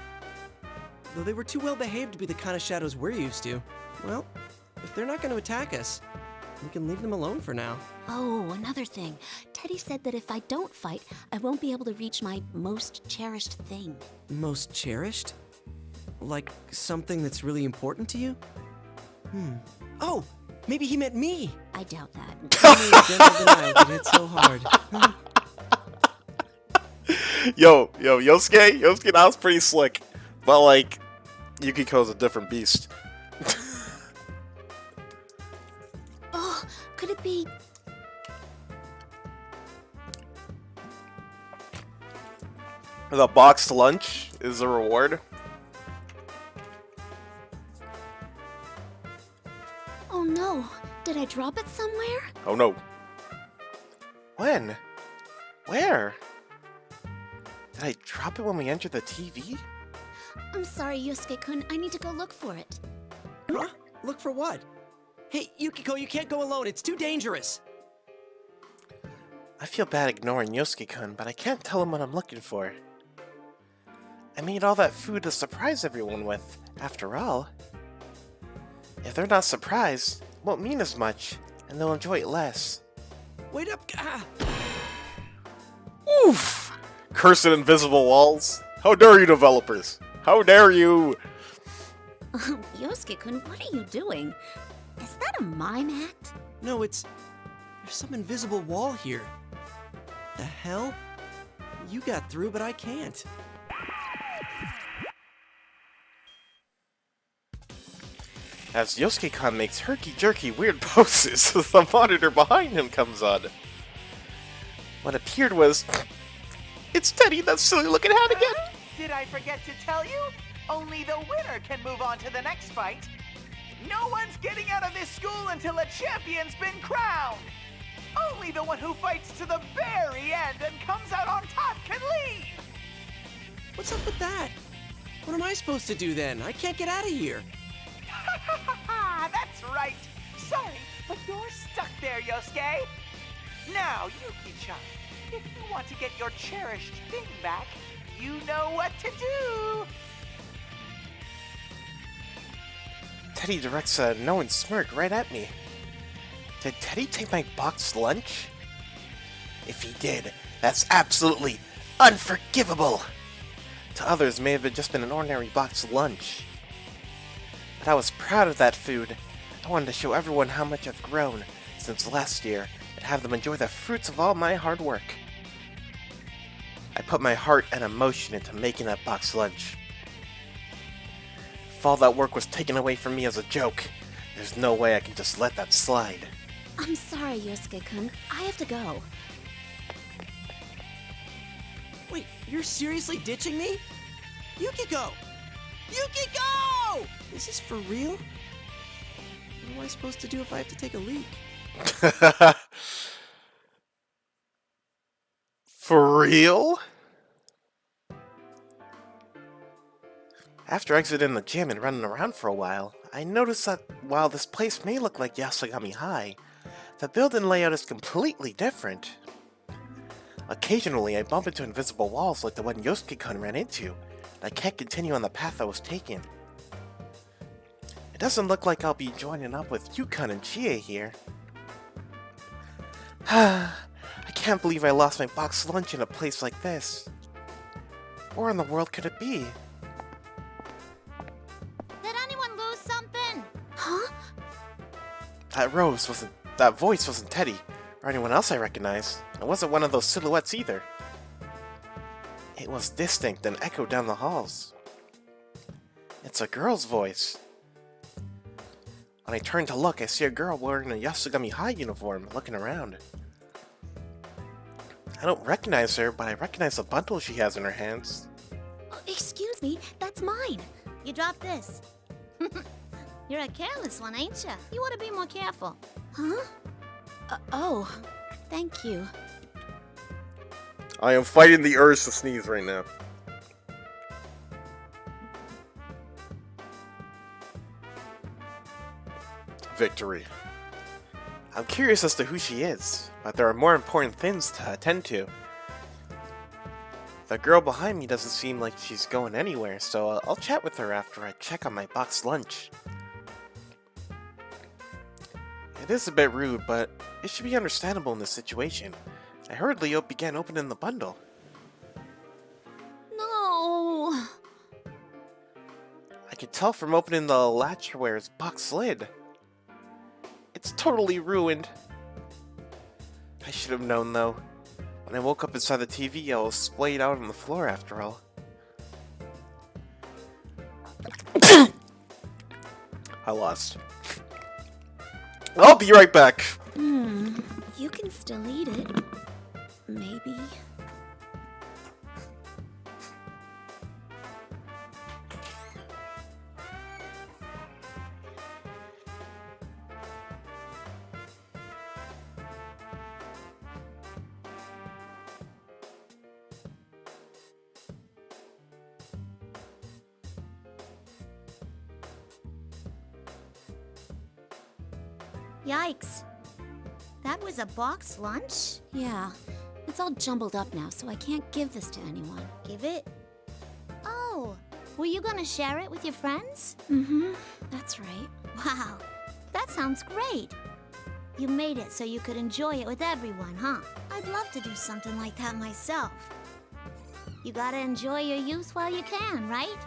Though they were too well behaved to be the kind of shadows we're used to. Well, if they're not going to attack us, we can leave them alone for now. Oh, another thing. Teddy said that if I don't fight, I won't be able to reach my most cherished thing. Most cherished? Like something that's really important to you? Oh, maybe he meant me. I doubt that. Gentle denial, but it's so hard. Yo, Yosuke, that was pretty slick. But like, Yukiko's a different beast. Oh, could it be... The boxed lunch is a reward. Oh no, did I drop it somewhere? Oh no. When? Where? Did I drop it when we entered the TV? I'm sorry, Yosuke-kun, I need to go look for it. Huh? Look for what? Hey, Yukiko, you can't go alone. It's too dangerous. I feel bad ignoring Yosuke-kun, but I can't tell him what I'm looking for. I made all that food to surprise everyone with, after all. If they're not surprised, it won't mean as much, and they'll enjoy it less. Wait up! Ah. Oof! Cursed invisible walls. How dare you, developers? How dare you? Yosuke-kun, what are you doing? Is that a mime act? No, there's some invisible wall here. The hell? You got through, but I can't. As Yosuke-kun makes herky-jerky weird poses, the monitor behind him comes on. What appeared was... It's Teddy, that silly-looking hat again! Did I forget to tell you? Only the winner can move on to the next fight. No one's getting out of this school until a champion's been crowned. Only the one who fights to the very end and comes out on top can leave. What's up with that? What am I supposed to do then? I can't get out of here. That's right. Sorry, but you're stuck there, Yosuke. Now, Yuki-chan, if you want to get your cherished thing back, you know what to do. Teddy directs a knowing smirk right at me. Did Teddy take my boxed lunch? If he did, that's absolutely unforgivable. To others, it may have just been an ordinary boxed lunch. But I was proud of that food. I wanted to show everyone how much I've grown since last year and have them enjoy the fruits of all my hard work. I put my heart and emotion into making that boxed lunch. If all that work was taken away from me as a joke, there's no way I can just let that slide. I'm sorry, Yosuke-kun. I have to go. Wait, you're seriously ditching me? Yukiko! Yukiko! Is this for real? What am I supposed to do if I have to take a leak? For real? After exiting the gym and running around for a while, I noticed that while this place may look like Yasogami High, the building layout is completely different. Occasionally, I bump into invisible walls like the one Yosuke-kun ran into, and I can't continue on the path I was taking. It doesn't look like I'll be joining up with Yukon and Chie here. I can't believe I lost my box lunch in a place like this. Where in the world could it be? Did anyone lose something? Huh? That voice wasn't Teddy, or anyone else I recognized. It wasn't one of those silhouettes either. It was distinct and echoed down the halls. It's a girl's voice. When I turn to look, I see a girl wearing a Yasogami High uniform, looking around. I don't recognize her, but I recognize the bundle she has in her hands. Excuse me, that's mine. You dropped this. You're a careless one, ain't ya? You ought to be more careful. Huh? Oh, thank you. I am fighting the urge to sneeze right now. Victory. I'm curious as to who she is, but there are more important things to attend to. The girl behind me doesn't seem like she's going anywhere, so I'll chat with her after I check on my box lunch. It is a bit rude, but it should be understandable in this situation. I hurriedly began opening the bundle. No. I could tell from opening the latchware's box lid. It's totally ruined. I should have known though. When I woke up inside the TV, I was splayed out on the floor after all. I lost. I'll be right back. You can still eat it. Maybe. Yikes. That was a box lunch? Yeah. It's all jumbled up now, so I can't give this to anyone. Give it? Oh, were you gonna share it with your friends? Mm-hmm. That's right. Wow, that sounds great. You made it so you could enjoy it with everyone, huh? I'd love to do something like that myself. You gotta enjoy your youth while you can, right?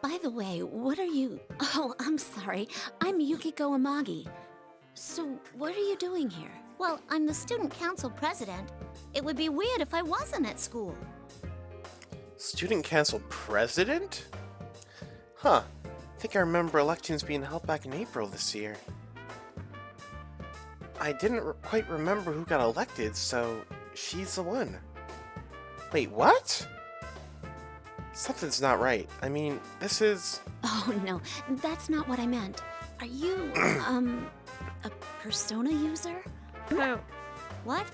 By the way, what are you... Oh, I'm sorry. I'm Yukiko Amagi. So, what are you doing here? Well, I'm the student council president. It would be weird if I wasn't at school. Student council president? Huh. I think I remember elections being held back in April this year. I didn't quite remember who got elected, so she's the one. Wait, what? Something's not right. I mean, this is... Oh, no. That's not what I meant. Are you, a persona user? What?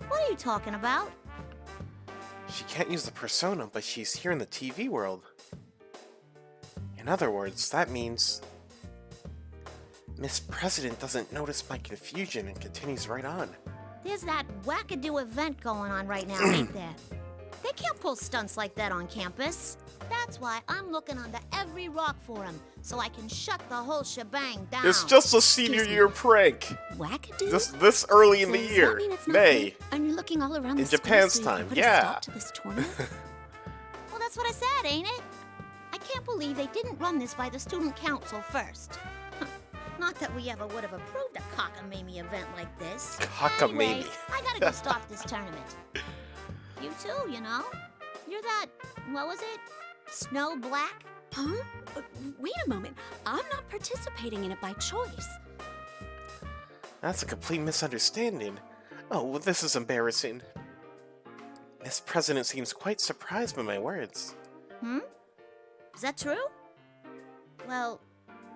What are you talking about? She can't use the persona, but she's here in the TV world. In other words, that means... Miss President doesn't notice my confusion and continues right on. There's that wackadoo event going on right now, ain't there? They can't pull stunts like that on campus. That's why I'm looking under every rock for him, so I can shut the whole shebang down. It's just a senior year prank. Wackadoo? This early in the Does year. that mean it's not May. good? And you're looking all around In the school Japan's so you can time, put yeah. a stop to this tournament? That's what I said, ain't it? I can't believe they didn't run this by the student council first. Not that we ever would have approved a cockamamie event like this. Cockamamie. Anyway, I gotta go stop this tournament. You too, you know? You're that, what was it? Snow Black? Huh? Wait a moment. I'm not participating in it by choice. That's a complete misunderstanding. Oh, well, this is embarrassing. Miss President seems quite surprised by my words. Is that true? Well,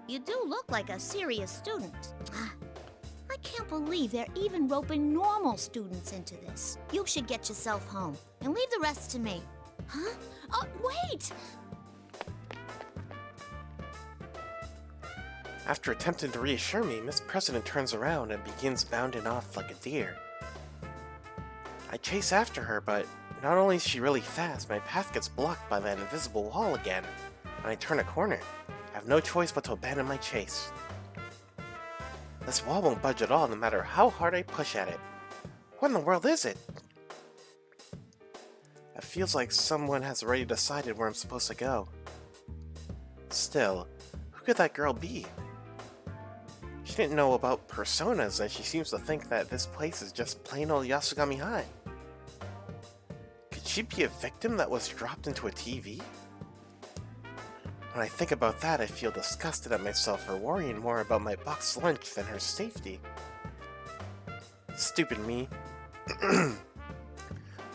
you do look like a serious student. I can't believe they're even roping normal students into this. You should get yourself home and leave the rest to me. Huh? Oh, wait! After attempting to reassure me, Miss President turns around and begins bounding off like a deer. I chase after her, but not only is she really fast, my path gets blocked by that invisible wall again. When I turn a corner, I have no choice but to abandon my chase. This wall won't budge at all, no matter how hard I push at it. What in the world is it? It feels like someone has already decided where I'm supposed to go. Still, who could that girl be? She didn't know about personas, and she seems to think that this place is just plain old Yasugami High. Could she be a victim that was dropped into a TV? When I think about that, I feel disgusted at myself for worrying more about my boxed lunch than her safety. Stupid me.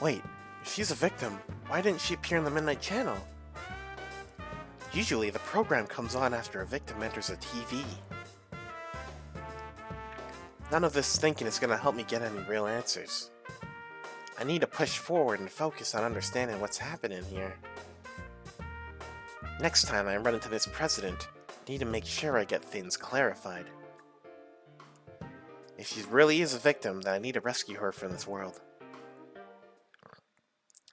Wait, if she's a victim, why didn't she appear in the Midnight Channel? Usually, the program comes on after a victim enters a TV. None of this thinking is going to help me get any real answers. I need to push forward and focus on understanding what's happening here. Next time I run into this president, I need to make sure I get things clarified. If she really is a victim, then I need to rescue her from this world.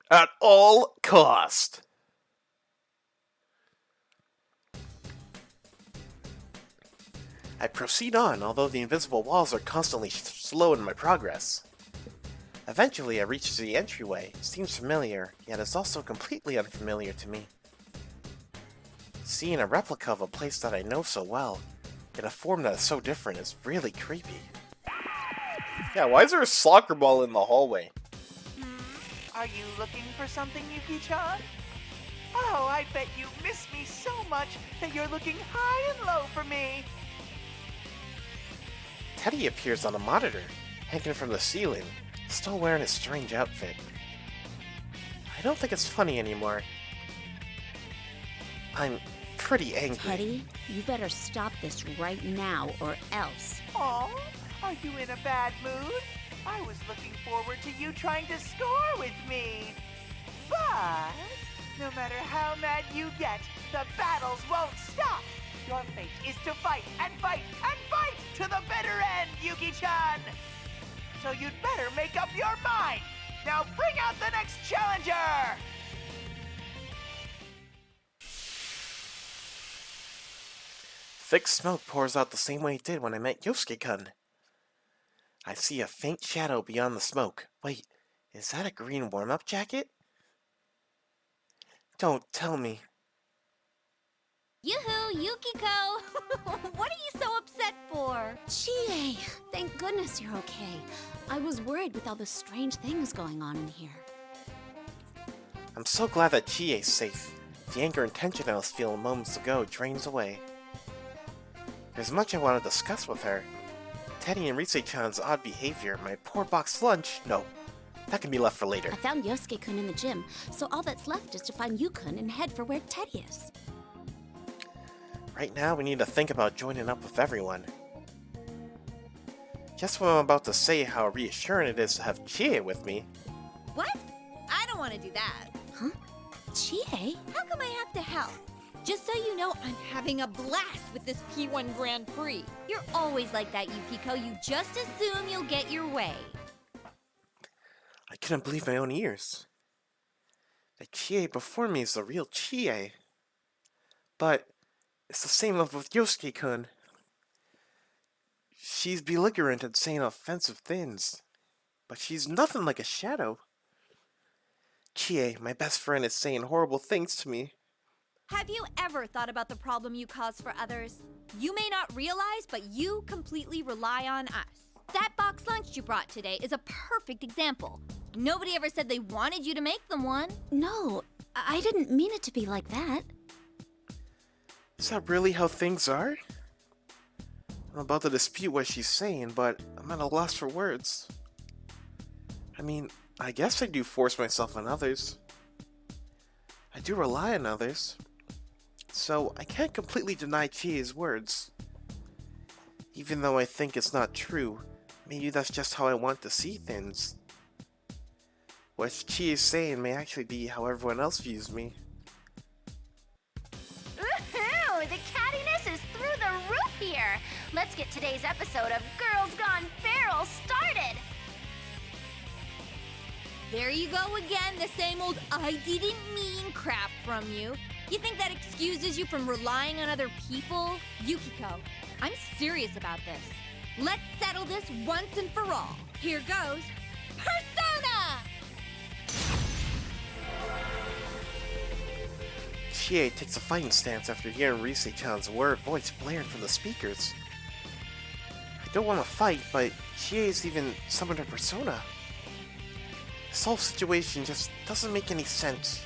At all cost! I proceed on, although the invisible walls are constantly slowing my progress. Eventually, I reach the entryway. It seems familiar, yet is also completely unfamiliar to me. Seeing a replica of a place that I know so well, in a form that is so different, is really creepy. Yeah, why is there a soccer ball in the hallway? Are you looking for something, Yuki-chan? Oh, I bet you miss me so much that you're looking high and low for me. Teddy appears on a monitor, hanging from the ceiling, still wearing his strange outfit. I don't think it's funny anymore. I'm pretty angry. Teddy, you better stop this right now or else. Aw, are you in a bad mood? I was looking forward to you trying to score with me. But no matter how mad you get, the battles won't stop. Your fate is to fight and fight and fight to the bitter end, Yuki-chan! So you'd better make up your mind! Now bring out the next challenger! Thick smoke pours out the same way it did when I met Yosuke-kun. I see a faint shadow beyond the smoke. Wait, is that a green warm-up jacket? Don't tell me. Yoo-hoo, Yukiko! What are you so upset for? Chie, thank goodness you're okay. I was worried with all the strange things going on in here. I'm so glad that Chie's safe. The anger and tension I was feeling moments ago drains away. There's much I want to discuss with her. Teddy and Rise-chan's odd behavior, my poor boxed lunch, no. That can be left for later. I found Yosuke-kun in the gym, so all that's left is to find Yu-kun and head for where Teddy is. Right now, we need to think about joining up with everyone. Just when I'm about to say how reassuring it is to have Chie with me. What? I don't want to do that. Huh? Chie? How come I have to help? Just so you know, I'm having a blast with this P1 Grand Prix. You're always like that, Yukiko. You just assume you'll get your way. I couldn't believe my own ears. The Chie before me is the real Chie. But it's the same love with Yosuke-kun. She's belligerent and saying offensive things, but she's nothing like a shadow. Chie, my best friend, is saying horrible things to me. Have you ever thought about the problem you cause for others? You may not realize, but you completely rely on us. That box lunch you brought today is a perfect example. Nobody ever said they wanted you to make them one. No, I didn't mean it to be like that. Is that really how things are? I'm about to dispute what she's saying, but I'm at a loss for words. I mean, I guess I do force myself on others. I do rely on others. So I can't completely deny Chie's words. Even though I think it's not true, maybe that's just how I want to see things. What Chie is saying may actually be how everyone else views me. Woohoo! The cattiness is through the roof here! Let's get today's episode of Girls Gone Feral started! There you go again, the same old I didn't mean crap from you. You think that excuses you from relying on other people? Yukiko, I'm serious about this. Let's settle this once and for all. Here goes Persona! Chie takes a fighting stance after hearing Rise-chan's voice blaring from the speakers. I don't want to fight, but Chie's even summoned her persona. This whole situation just doesn't make any sense.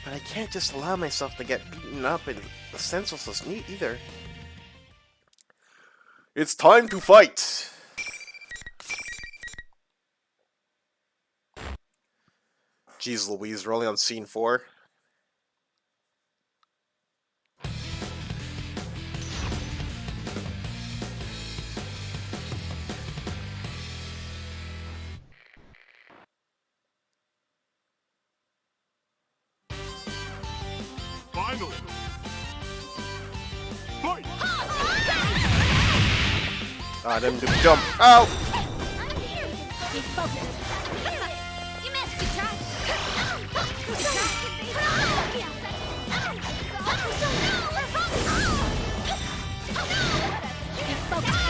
But I can't just allow myself to get beaten up in a senseless need either. It's time to fight! Jeez Louise, we're only on scene 4. Finally! Fight! Ah, them do jump. Ow! Be focused. You missed, good shot. Be focused.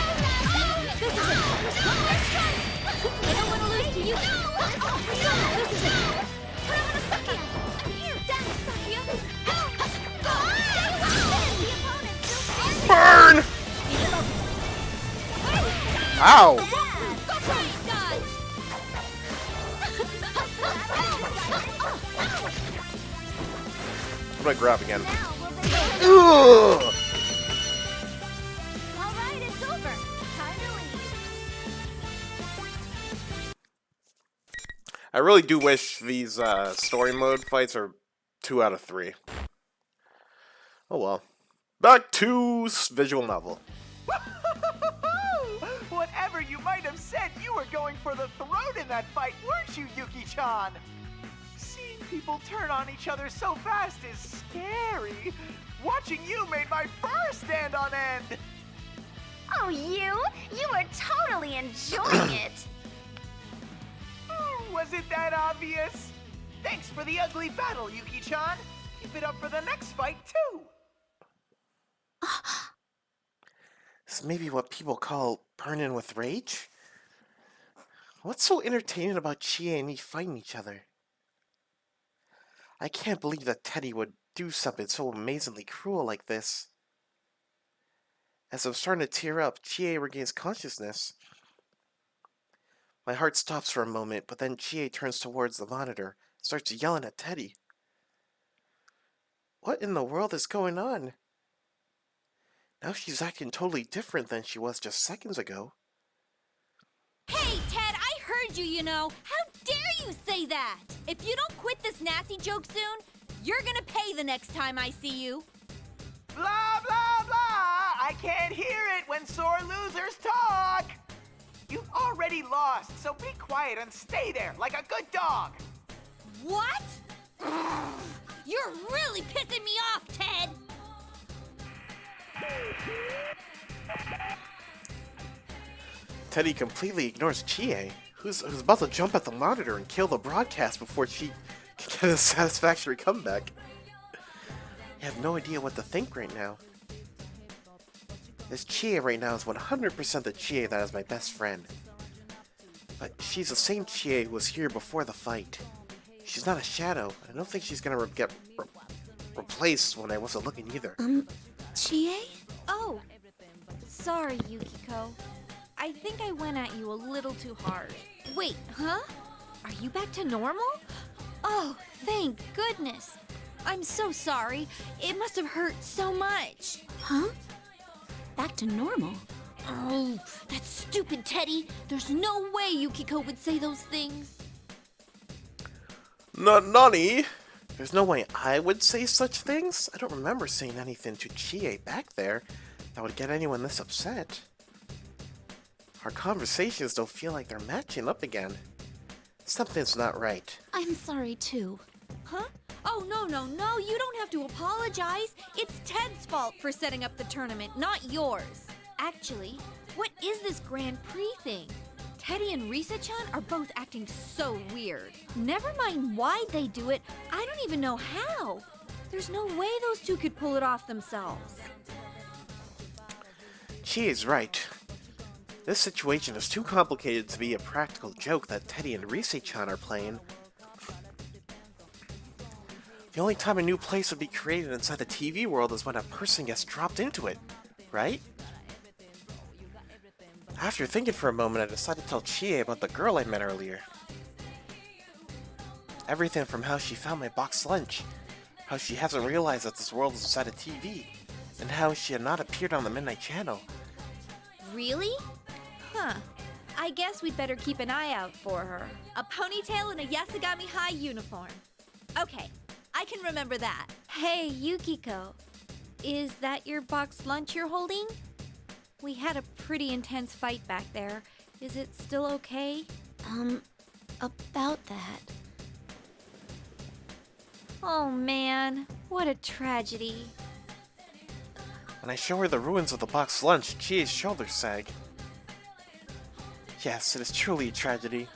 This is it. One more strike. I don't want to lose to you. This is it. Burn! Ow! I'm gonna grab again. Ugh! Alright, it's over. Time to leave. I really do wish these story mode fights are 2 out of 3. Oh well. Back to visual novel. Whatever you might have said, you were going for the throat in that fight, weren't you, Yuki-chan? Seeing people turn on each other so fast is scary. Watching you made my fur stand on end. Oh, you were totally enjoying it. Was it that obvious? Thanks for the ugly battle, Yuki-chan. Keep it up for the next fight, too. This may be what people call burning with rage? What's so entertaining about Chie and me fighting each other? I can't believe that Teddy would do something so amazingly cruel like this. As I'm starting to tear up, Chie regains consciousness. My heart stops for a moment, but then Chie turns towards the monitor, starts yelling at Teddy. What in the world is going on? Now she's acting totally different than she was just seconds ago. Hey, Ted, I heard you, you know. How dare you say that? If you don't quit this nasty joke soon, you're gonna pay the next time I see you. Blah, blah, blah! I can't hear it when sore losers talk! You've already lost, so be quiet and stay there like a good dog! What? You're really pissing me off, Ted! Teddy completely ignores Chie, who's about to jump at the monitor and kill the broadcast before she can get a satisfactory comeback. I have no idea what to think right now. This Chie right now is 100% the Chie that is my best friend. But she's the same Chie who was here before the fight. She's not a shadow. I don't think she's gonna get replaced when I wasn't looking either. Chie? Oh, sorry, Yukiko. I think I went at you a little too hard. Wait, huh? Are you back to normal? Oh, thank goodness. I'm so sorry. It must have hurt so much. Huh? Back to normal? Oh, that stupid Teddy. There's no way Yukiko would say those things. Nani? There's no way I would say such things. I don't remember saying anything to Chie back there that would get anyone this upset. Our conversations don't feel like they're matching up again. Something's not right. I'm sorry too. Huh? Oh, no, you don't have to apologize. It's Ted's fault for setting up the tournament, not yours. Actually, what is this Grand Prix thing? Teddy and Risa-chan are both acting so weird. Never mind why they do it, I don't even know how. There's no way those two could pull it off themselves. She is right. This situation is too complicated to be a practical joke that Teddy and Risa-chan are playing. The only time a new place would be created inside the TV world is when a person gets dropped into it, right? After thinking for a moment, I decided to tell Chie about the girl I met earlier. Everything from how she found my boxed lunch, how she hasn't realized that this world is inside a TV, and how she had not appeared on the Midnight Channel. Really? Huh. I guess we'd better keep an eye out for her. A ponytail and a Yasugami High uniform. Okay, I can remember that. Hey, Yukiko. Is that your boxed lunch you're holding? We had a pretty intense fight back there. Is it still okay? About that. Oh man, what a tragedy. When I show her the ruins of the boxed lunch, Chie's shoulders sag. Yes, it is truly a tragedy.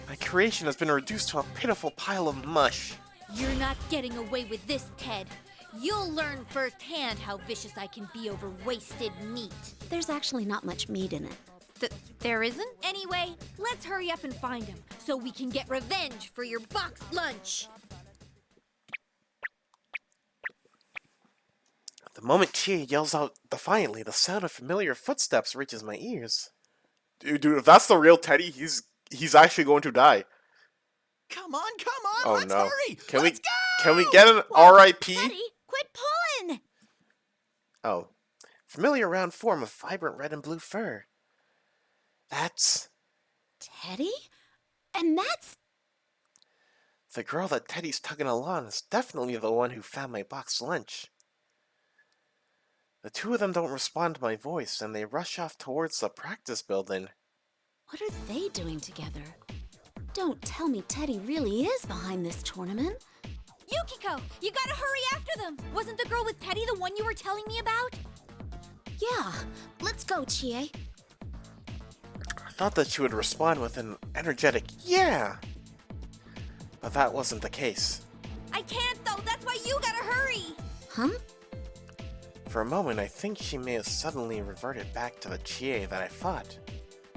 My creation has been reduced to a pitiful pile of mush. You're not getting away with this, Ted. You'll learn firsthand how vicious I can be over wasted meat. There's actually not much meat in it. There isn't? Anyway, let's hurry up and find him so we can get revenge for your boxed lunch. The moment Chie yells out defiantly, the sound of familiar footsteps reaches my ears. Dude, if that's the real Teddy, he's actually going to die. Come on, Oh let's no. hurry! Let's go! Can we get an R.I.P.? Teddy, quit pulling! Oh. Familiar round form of vibrant red and blue fur. That's... Teddy? And that's... The girl that Teddy's tugging along is definitely the one who found my boxed lunch. The two of them don't respond to my voice, and they rush off towards the practice building. What are they doing together? Don't tell me Teddy really is behind this tournament. Yukiko, you gotta hurry after them. Wasn't the girl with Teddy the one you were telling me about? Yeah, let's go, Chie. I thought that she would respond with an energetic yeah, but that wasn't the case. I can't though, that's why you gotta hurry. Huh? For a moment, I think she may have suddenly reverted back to the Chie that I fought.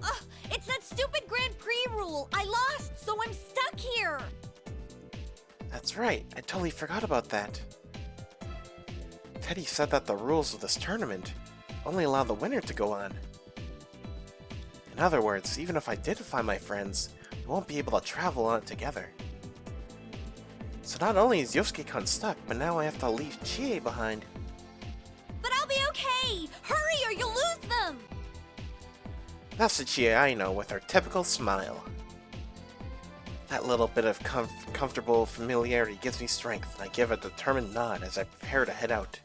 Ugh, it's that stupid Grand Prix rule. I lost, so I'm stuck here. That's right, I totally forgot about that. Teddy said that the rules of this tournament only allow the winner to go on. In other words, even if I did find my friends, we won't be able to travel on it together. So not only is Yosuke-kun stuck, but now I have to leave Chie behind. But I'll be okay. Hurry or you'll lose them. That's the Chie I know, with her typical smile. That little bit of comfortable familiarity gives me strength, and I give a determined nod as I prepare to head out.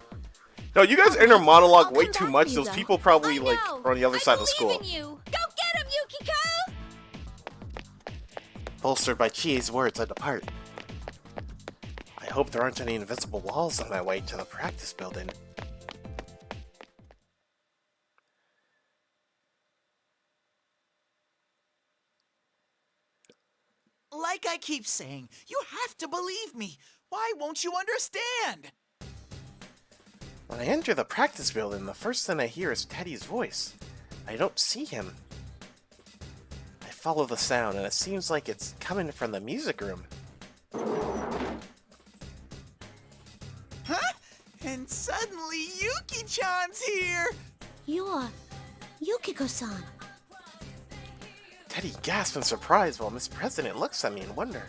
No, you guys inner monologue way too much. Those people probably like are on the other side of the school. I believe in you. Go get him, Yukiko! Bolstered by Chie's words, I depart. I hope there aren't any invisible walls on my way to the practice building. Like I keep saying, you have to believe me. Why won't you understand? When I enter the practice building, the first thing I hear is Teddy's voice. I don't see him. I follow the sound, and it seems like it's coming from the music room. Huh? And suddenly Yuki-chan's here! You're Yukiko-san. Teddy gasps in surprise while Miss President looks at me in wonder.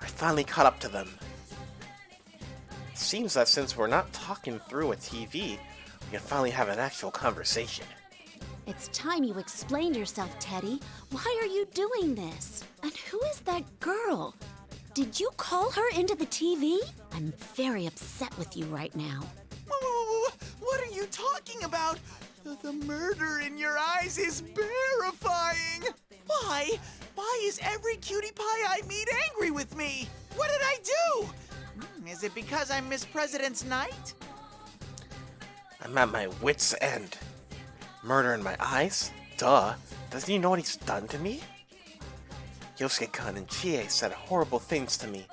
I finally caught up to them. It seems that since we're not talking through a TV, we can finally have an actual conversation. It's time you explained yourself, Teddy. Why are you doing this? And who is that girl? Did you call her into the TV? I'm very upset with you right now. What are you talking about? The murder in your eyes is terrifying! Why? Why is every cutie pie I meet angry with me? What did I do? Is it because I'm Miss President's knight? I'm at my wit's end. Murder in my eyes? Duh. Doesn't he know what he's done to me? Yosuke-kun and Chie said horrible things to me.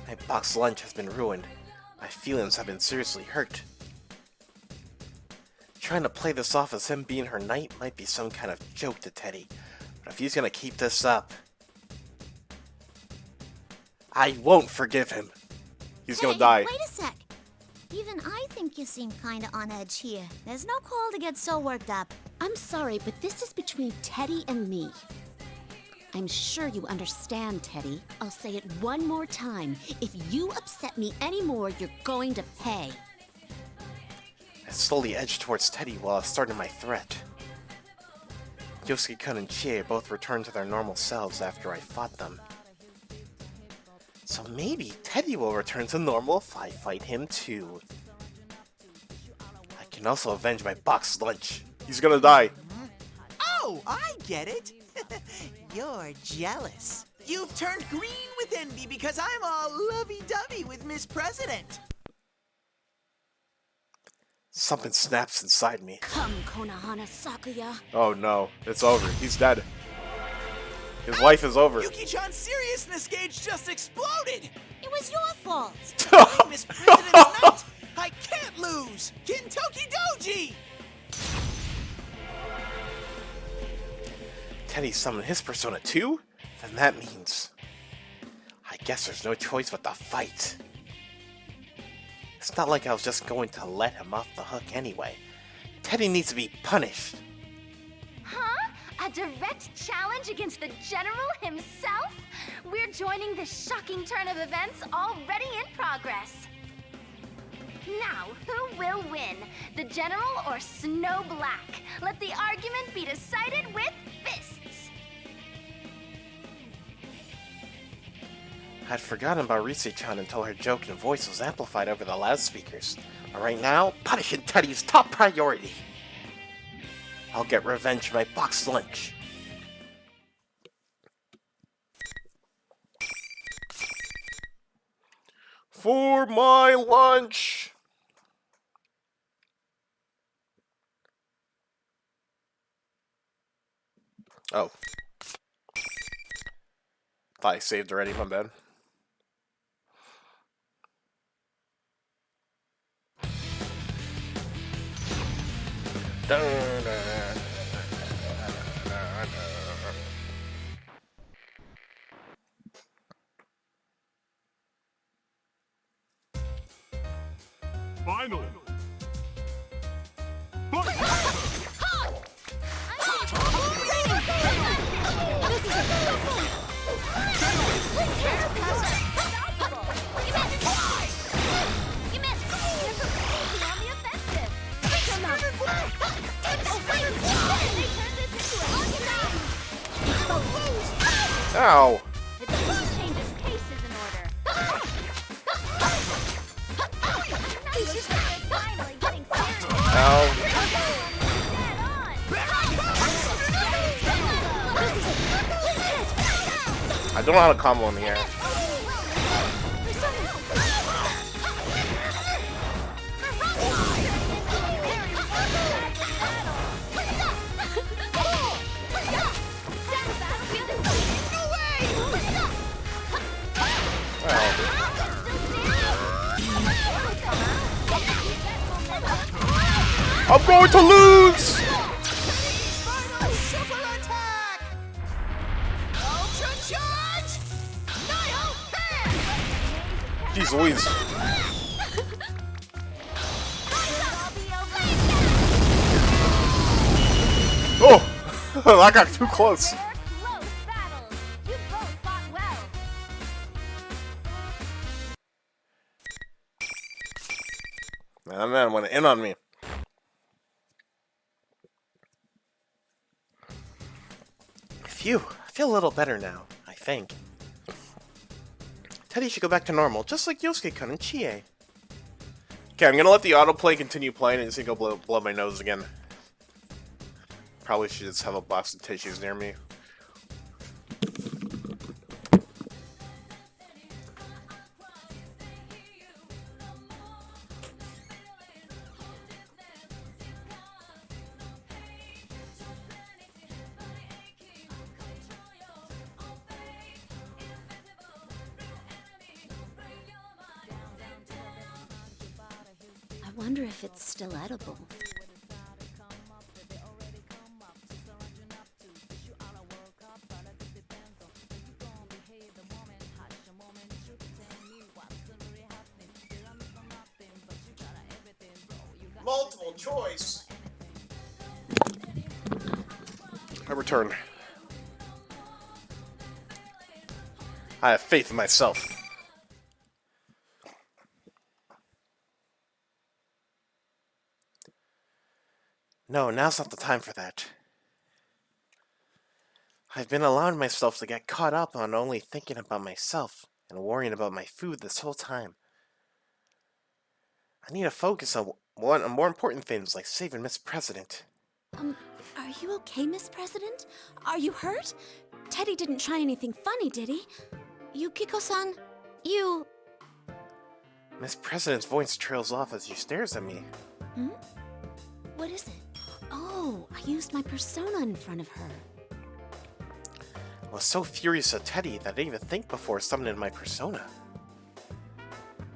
My box lunch has been ruined. My feelings have been seriously hurt. Trying to play this off as him being her knight might be some kind of joke to Teddy, but if he's gonna keep this up, I won't forgive him. He's gonna die. Wait a sec. Even I think you seem kinda on edge here. There's no call to get so worked up. I'm sorry, but this is between Teddy and me. I'm sure you understand, Teddy. I'll say it one more time. If you upset me anymore, you're going to pay. I slowly edged towards Teddy while I started my threat. Yosuke-kun and Chie both returned to their normal selves after I fought them. So maybe Teddy will return to normal if I fight him too. I can also avenge my box lunch. He's gonna die. Oh, I get it. You're jealous. You've turned green with envy because I'm all lovey-dovey with Miss President. Something snaps inside me. Come, Konohana Sakuya. Oh no, it's over. He's dead. His life is over. Yuki-chan's seriousness gauge just exploded. It was your fault. I'm Miss President's knight. I can't lose. Kintoki Doji. Teddy summoned his persona too? Then that means I guess there's no choice but to fight. It's not like I was just going to let him off the hook anyway. Teddy needs to be punished. Huh? A direct challenge against the General himself? We're joining this shocking turn of events already in progress. Now, who will win? The General or Snow Black? Let the argument be decided with fists. I'd forgotten about Rise-chan until her joking voice was amplified over the loudspeakers. But right now, punishing Teddy's top priority. I'll get revenge for my box lunch. For my lunch! Oh. Thought I saved already, my bad. Finally! Ow! The team changes cases in order. Finally getting serious. Ow. I don't know how to combo in the air. I'm going to lose! Final super attack! charge! Nile! Jeez Louise. Oh! That got too close. Close battles. You both fought well. That man went in on me. Phew, I feel a little better now, I think. Teddy should go back to normal, just like Yosuke-kun and Chie. Okay, I'm gonna let the autoplay continue playing and see go blow my nose again. Probably should just have a box of tissues near me. I wonder if it's still edible. Multiple choice. I return. I have faith in myself. No, now's not the time for that. I've been allowing myself to get caught up on only thinking about myself and worrying about my food this whole time. I need to focus on more important things like saving Miss President. Are you okay, Miss President? Are you hurt? Teddy didn't try anything funny, did he? Yukiko-san, you... Miss President's voice trails off as she stares at me. Hmm? What is it? Oh, I used my persona in front of her. I was so furious at Teddy that I didn't even think before summoning my persona.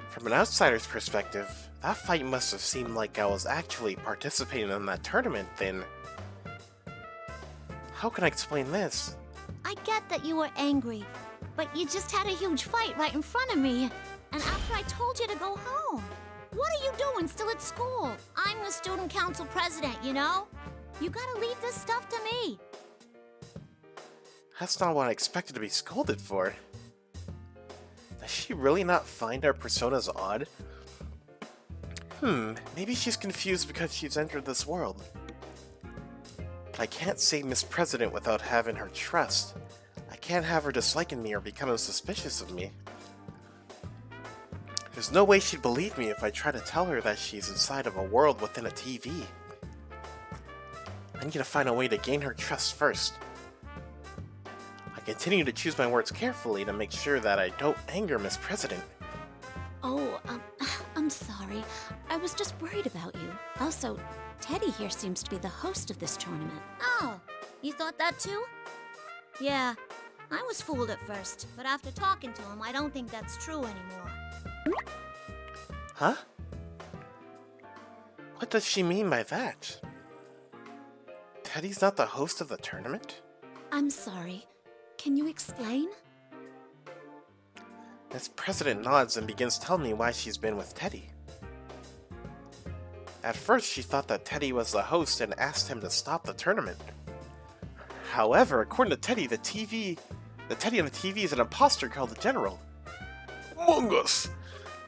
From an outsider's perspective, that fight must have seemed like I was actually participating in that tournament then. How can I explain this? I get that you were angry, but you just had a huge fight right in front of me. And after I told you to go home. What are you doing still at school? I'm the student council president, you know? You gotta leave this stuff to me. That's not what I expected to be scolded for. Does she really not find our personas odd? Maybe she's confused because she's entered this world. But I can't save Miss President without having her trust. I can't have her disliking me or becoming suspicious of me. There's no way she'd believe me if I try to tell her that she's inside of a world within a TV. I need to find a way to gain her trust first. I continue to choose my words carefully to make sure that I don't anger Miss President. Oh, I'm sorry. I was just worried about you. Also, Teddy here seems to be the host of this tournament. Oh, you thought that too? Yeah, I was fooled at first, but after talking to him, I don't think that's true anymore. Huh? What does she mean by that? Teddy's not the host of the tournament? I'm sorry. Can you explain? Miss President nods and begins telling me why she's been with Teddy. At first, she thought that Teddy was the host and asked him to stop the tournament. However, according to Teddy, the Teddy on the TV is an imposter called the General. Among Us!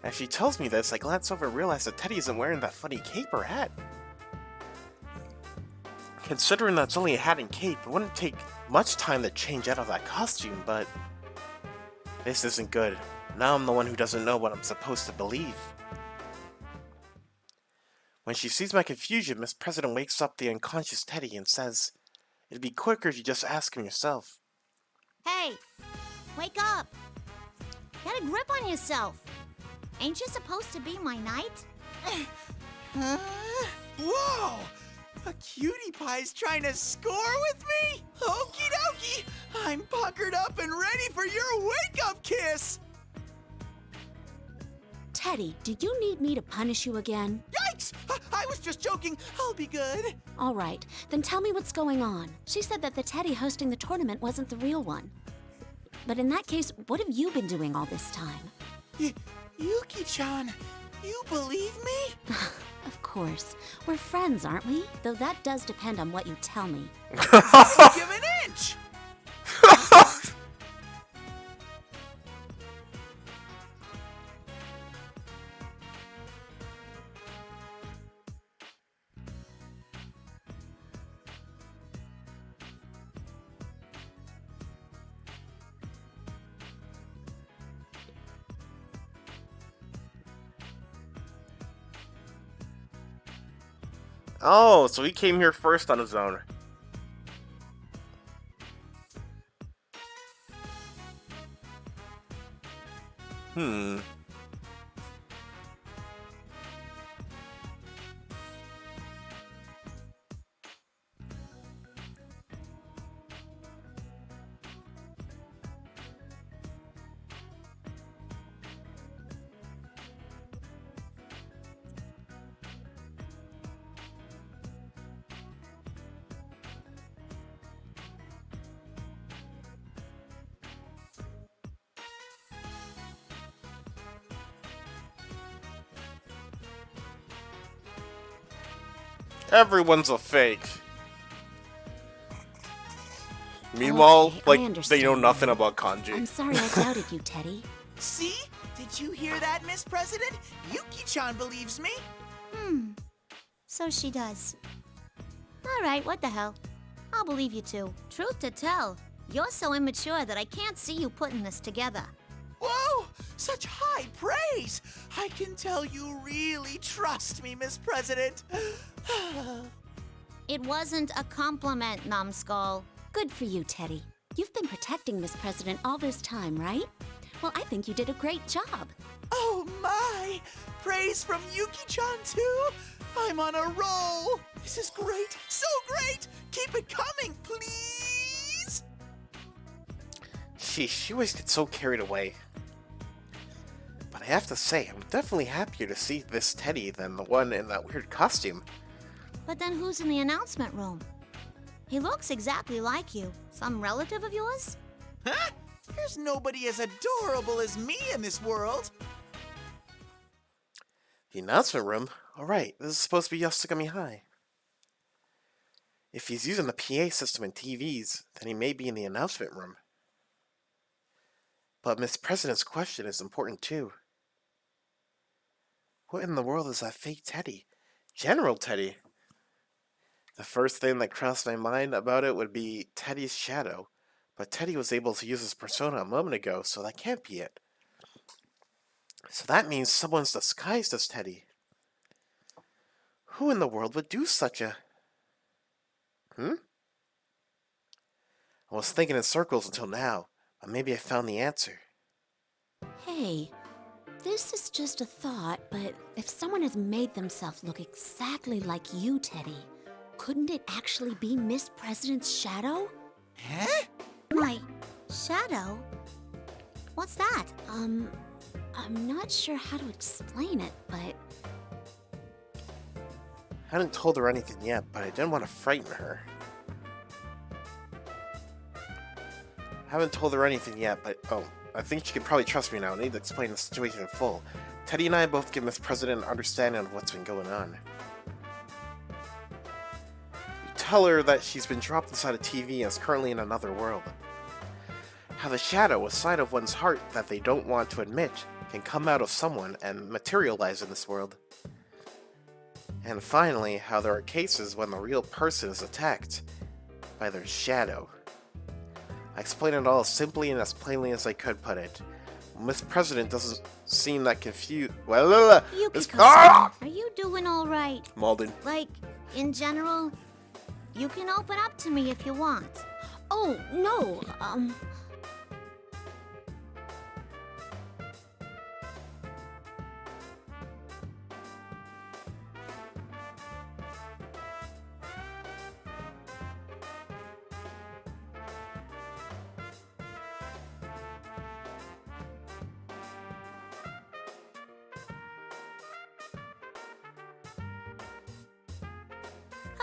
As she tells me this, I glance over and realize that Teddy isn't wearing that funny cape or hat. Considering that's only a hat and cape, it wouldn't take much time to change out of that costume, but... this isn't good. Now I'm the one who doesn't know what I'm supposed to believe. When she sees my confusion, Miss President wakes up the unconscious Teddy and says, "It'd be quicker if you just ask him yourself." Hey, wake up. Get a grip on yourself. Ain't you supposed to be my knight? Whoa! A cutie pie's trying to score with me? Okie dokie! I'm puckered up and ready for your wake-up kiss! Teddy, do you need me to punish you again? Yikes! I was just joking. I'll be good. All right, then tell me what's going on. She said that the Teddy hosting the tournament wasn't the real one. But in that case, what have you been doing all this time? Yuki-chan, you believe me? Of course. We're friends, aren't we? Though that does depend on what you tell me. Give an inch! Oh, so he came here first on his own. Everyone's a fake. Meanwhile, Okay, like, they know nothing about kanji. I'm sorry I doubted you, Teddy. See? Did you hear that, Miss President? Yuki-chan believes me. So she does. Alright, what the hell? I'll believe you too. Truth to tell, you're so immature that I can't see you putting this together. Whoa! Such high praise! I can tell you really trust me, Miss President. It wasn't a compliment, numbskull. Good for you, Teddy. You've been protecting Miss President all this time, right? Well, I think you did a great job. Oh my! Praise from Yuki-chan too? I'm on a roll! This is great! So great! Keep it coming, please! She always gets so carried away. But I have to say, I'm definitely happier to see this Teddy than the one in that weird costume. But then who's in the announcement room? He looks exactly like you. Some relative of yours? Huh? There's nobody as adorable as me in this world. The announcement room? Alright, this is supposed to be Yasugami High. If he's using the PA system and TVs, then he may be in the announcement room. But Miss President's question is important too. What in the world is that fake Teddy? General Teddy? The first thing that crossed my mind about it would be Teddy's shadow, but Teddy was able to use his persona a moment ago, so that can't be it. So that means someone's disguised as Teddy. Who in the world would do such a... I was thinking in circles until now, but maybe I found the answer. Hey, this is just a thought, but if someone has made themselves look exactly like you, Teddy, couldn't it actually be Miss President's shadow? Huh? My shadow? What's that? I'm not sure how to explain it, but... I hadn't told her anything yet, but I didn't want to frighten her. I think she can probably trust me now. I need to explain the situation in full. Teddy and I both give Miss President an understanding of what's been going on. We tell her that she's been dropped inside a TV and is currently in another world. How the shadow, a side of one's heart that they don't want to admit, can come out of someone and materialize in this world. And finally, how there are cases when the real person is attacked by their shadow. I explained it all as simply and as plainly as I could put it. Miss President doesn't seem that confused. Yukiko, are you doing all right? Malden. Like, in general? You can open up to me if you want. Oh, no,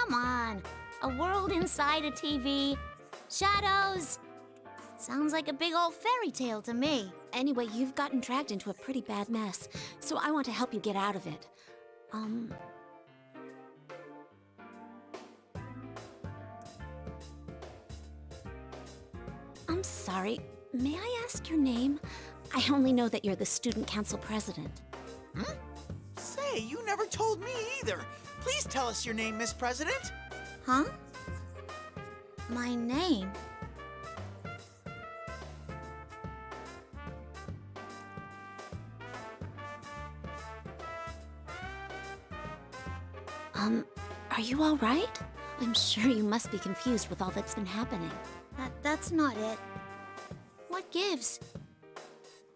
Come on. A world inside a TV. Shadows. Sounds like a big old fairy tale to me. Anyway, you've gotten dragged into a pretty bad mess, so I want to help you get out of it. I'm sorry. May I ask your name? I only know that you're the student council president. Say, you never told me either. Please tell us your name, Miss President. Huh? My name? Are you all right? I'm sure you must be confused with all that's been happening. That's not it. What gives?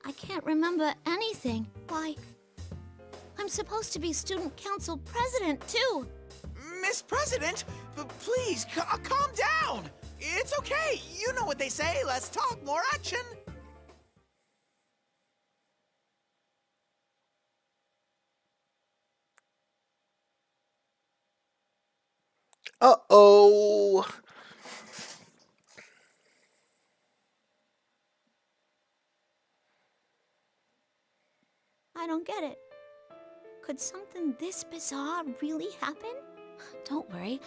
I can't remember anything. Why? I'm supposed to be student council president, too. Miss President, please, calm down. It's okay. You know what they say. Let's talk more action. Uh-oh. I don't get it. Could something this bizarre really happen? Don't worry.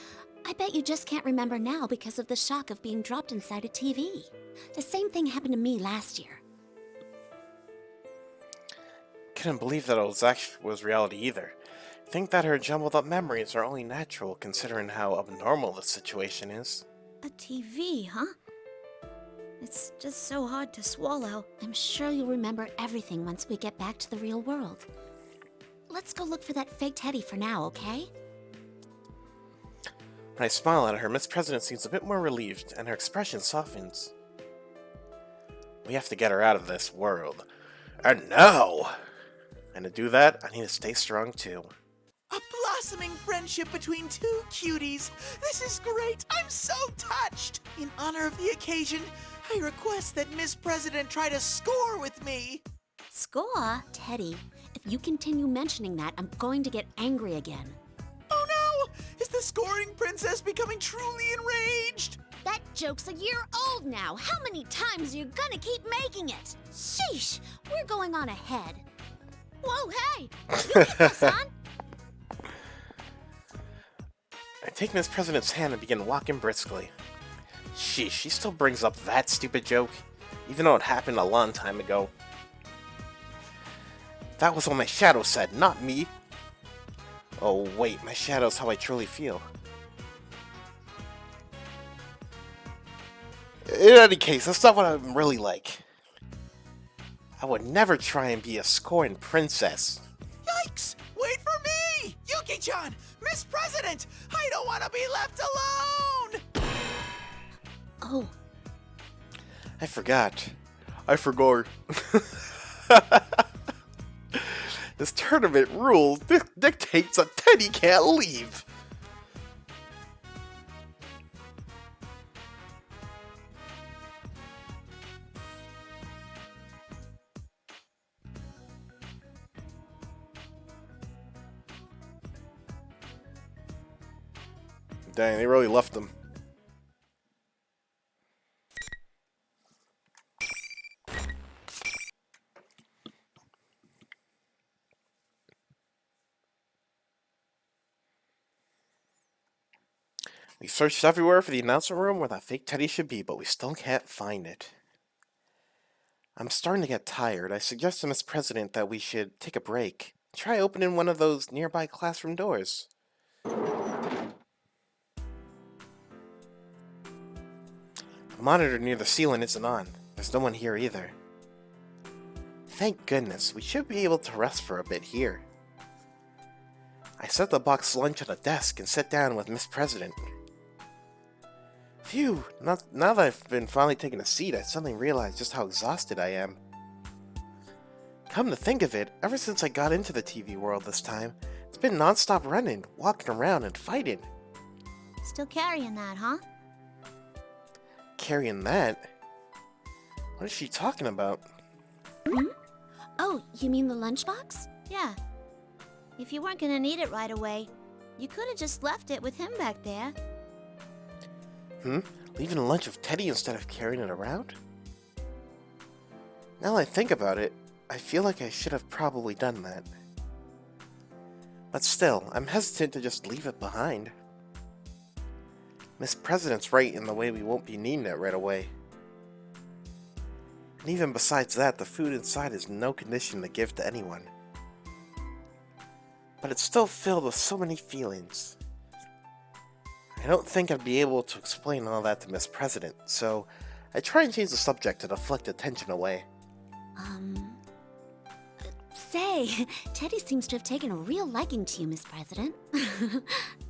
I bet you just can't remember now because of the shock of being dropped inside a TV. The same thing happened to me last year. Couldn't believe that it was reality either. Think that her jumbled up memories are only natural considering how abnormal the situation is. A TV, huh? It's just so hard to swallow. I'm sure you'll remember everything once we get back to the real world. Let's go look for that fake teddy for now, okay? When I smile at her, Miss President seems a bit more relieved, and her expression softens. We have to get her out of this world. And now! And to do that, I need to stay strong too. A blossoming friendship between two cuties. This is great. I'm so touched. In honor of the occasion, I request that Miss President try to score with me. Score? Teddy, if you continue mentioning that, I'm going to get angry again. Oh no! Is the scoring princess becoming truly enraged? That joke's a year old now. How many times are you gonna keep making it? Sheesh, we're going on ahead. Whoa, hey! Yukiko-san! I take Miss President's hand and begin walking briskly. Sheesh, she still brings up that stupid joke, even though it happened a long time ago. That was what my shadow said, not me. Oh wait, my shadow's how I truly feel. In any case, that's not what I'm really like. I would never try and be a scorned princess. Yikes! Wait for me! Yuki-chan! Miss President! I don't want to be left alone! Oh. I forgot. This tournament rules dictates a Teddy can't leave. Dang, they really left them. We searched everywhere for the announcement room where that fake Teddy should be, but we still can't find it. I'm starting to get tired. I suggest to Miss President that we should take a break. Try opening one of those nearby classroom doors. The monitor near the ceiling isn't on. There's no one here either. Thank goodness, we should be able to rest for a bit here. I set the box lunch on a desk and sat down with Miss President. Phew, now that I've been finally taking a seat, I suddenly realized just how exhausted I am. Come to think of it, ever since I got into the TV world this time, it's been non-stop running, walking around, and fighting. Still carrying that, huh? Carrying that? What is she talking about? Hmm? Oh, you mean the lunchbox? Yeah. If you weren't gonna need it right away, you could have just left it with him back there. Leaving a lunch of Teddy instead of carrying it around? Now that I think about it, I feel like I should have probably done that. But still, I'm hesitant to just leave it behind. Miss President's right in the way we won't be needing it right away. And even besides that, the food inside is no condition to give to anyone. But it's still filled with so many feelings. I don't think I'd be able to explain all that to Miss President, so I try and change the subject to deflect attention away. Say, Teddy seems to have taken a real liking to you, Miss President.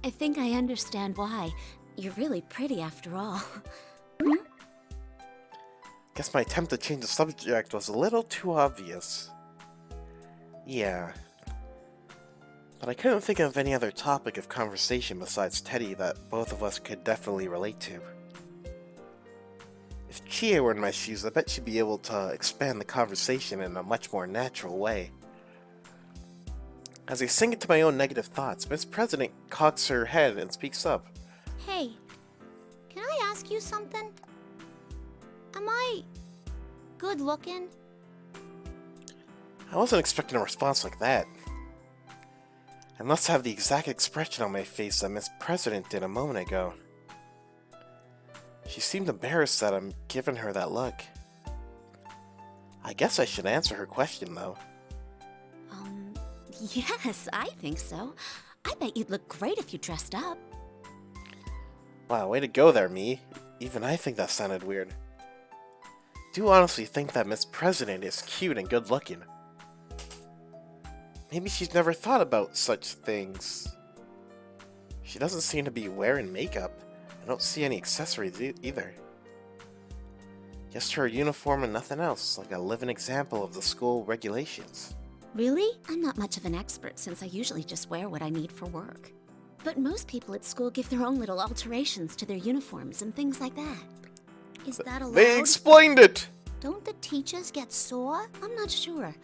I think I understand why. You're really pretty after all. Guess my attempt to change the subject was a little too obvious. Yeah. But I couldn't think of any other topic of conversation besides Teddy that both of us could definitely relate to. If Chie were in my shoes, I bet she'd be able to expand the conversation in a much more natural way. As I sink into my own negative thoughts, Miss President cocks her head and speaks up. Hey, can I ask you something? Am I good looking? I wasn't expecting a response like that. I must have the exact expression on my face that Miss President did a moment ago. She seemed embarrassed that I'm giving her that look. I guess I should answer her question, though. Yes, I think so. I bet you'd look great if you dressed up. Wow, way to go there, me. Even I think that sounded weird. Do honestly think that Miss President is cute and good looking. Maybe she's never thought about such things. She doesn't seem to be wearing makeup. I don't see any accessories either. Just her uniform and nothing else, like a living example of the school regulations. Really? I'm not much of an expert since I usually just wear what I need for work. But most people at school give their own little alterations to their uniforms and things like that. Is that allowed? They explained it! Don't the teachers get sore? I'm not sure.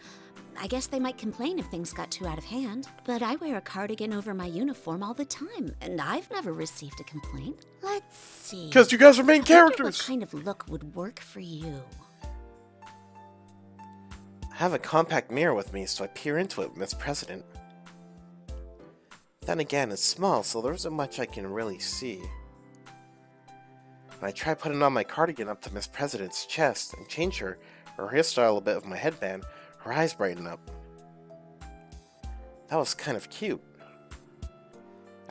I guess they might complain if things got too out of hand. But I wear a cardigan over my uniform all the time, and I've never received a complaint. Let's see. Because you guys are main I wonder characters! what kind of look would work for you? I have a compact mirror with me, so I peer into it, Miss President. Then again, it's small, so there isn't much I can really see. When I try putting on my cardigan up to Miss President's chest and change her hairstyle a bit of my headband, her eyes brighten up. That was kind of cute.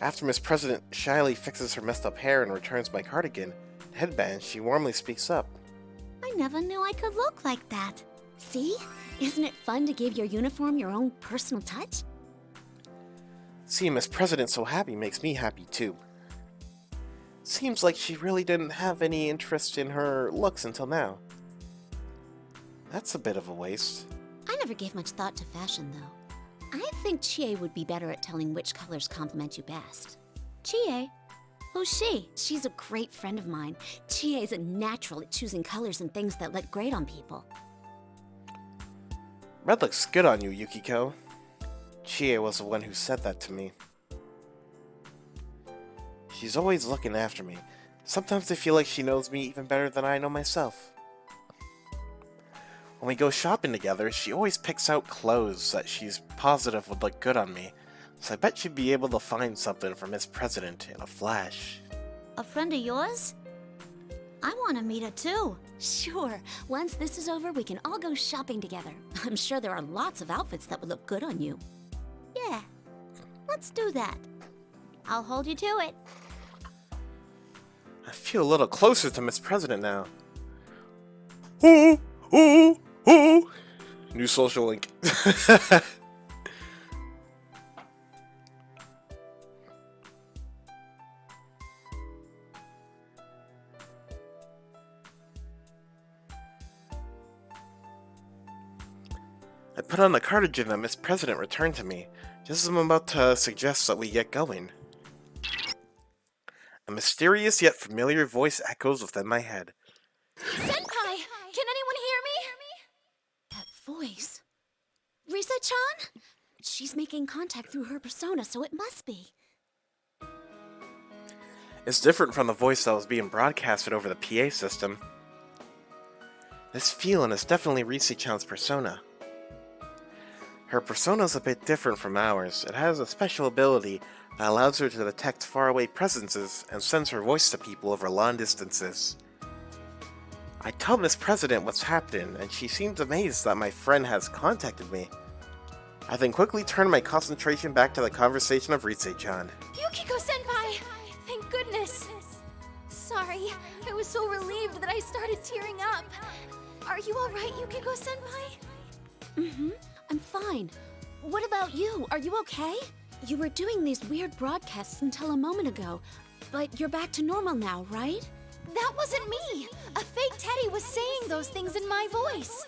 After Miss President shyly fixes her messed up hair and returns my cardigan and headband, she warmly speaks up. I never knew I could look like that. See? Isn't it fun to give your uniform your own personal touch? Seeing Miss President so happy makes me happy too. Seems like she really didn't have any interest in her looks until now. That's a bit of a waste. I never gave much thought to fashion, though. I think Chie would be better at telling which colors compliment you best. Chie? Who's she? She's a great friend of mine. Chie is a natural at choosing colors and things that look great on people. Red looks good on you, Yukiko. Chie was the one who said that to me. She's always looking after me. Sometimes I feel like she knows me even better than I know myself. When we go shopping together, she always picks out clothes that she's positive would look good on me, so I bet she'd be able to find something for Miss President in a flash. A friend of yours? I want to meet her too. Sure. Once this is over, we can all go shopping together. I'm sure there are lots of outfits that would look good on you. Yeah, let's do that. I'll hold you to it. I feel a little closer to Miss President now. Ooh, ooh, ooh. New social link. I put on the cardigan that Miss President returned to me, just as I'm about to suggest that we get going. A mysterious yet familiar voice echoes within my head. Senpai! Can anyone hear me? That voice. Risa-chan? She's making contact through her persona, so it must be. It's different from the voice that was being broadcasted over the PA system. This feeling is definitely Rise-chan's persona. Her persona's a bit different from ours. It has a special ability that allows her to detect faraway presences and sends her voice to people over long distances. I tell Miss President what's happening, and she seems amazed that my friend has contacted me. I then quickly turn my concentration back to the conversation of Rise-chan. Yukiko-senpai! Thank goodness! Sorry, I was so relieved that I started tearing up. Are you alright, Yukiko-senpai? Mm-hmm. I'm fine. What about you? Are you okay? You were doing these weird broadcasts until a moment ago, but you're back to normal now, right? That wasn't me! A fake Teddy was saying those things in my voice.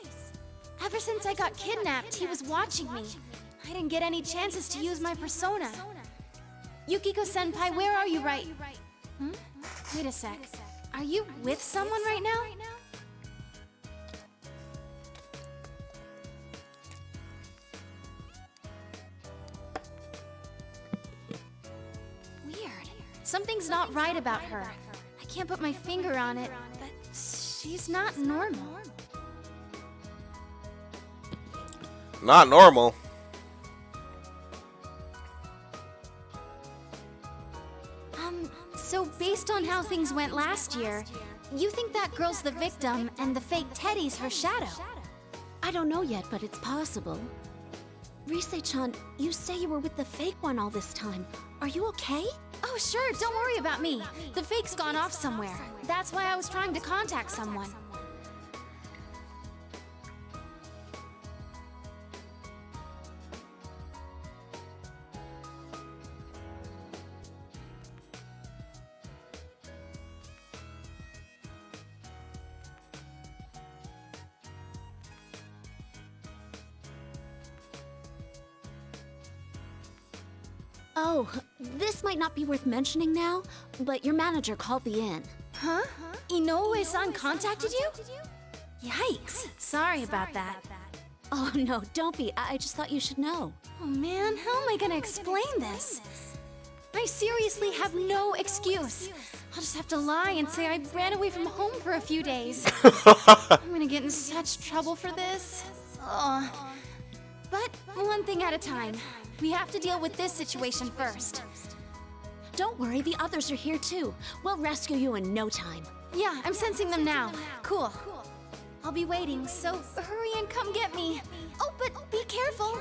Ever since I got kidnapped, he was watching me. I didn't get any chances to use my persona. Yukiko-senpai, where are you right? Wait a sec. Are you with someone right now? Weird. Something's not right about her. I can't put my finger on it, but she's not normal. Not normal. So based on how things went last year, you think that girl's the victim and the fake Teddy's her shadow? I don't know yet, but it's possible. Rise-chan, you say you were with the fake one all this time. Are you okay? Oh sure, don't worry about me. The fake's gone off somewhere. That's why I was trying to contact someone. Oh, this might not be worth mentioning now, but your manager called the inn. Huh? Inoue-san contacted you? Yikes. Sorry about that. Oh no, don't be. I just thought you should know. Oh man, how am I gonna explain this? I seriously have no excuse. I'll just have to lie and say I ran away from home for a few days. I'm gonna get in such trouble for this. Ugh. But one thing at a time. We have to deal with this situation first. Don't worry, the others are here too. We'll rescue you in no time. Yeah, I'm sensing them now. Cool. I'll be waiting, so hurry and come get me. Oh, but be careful.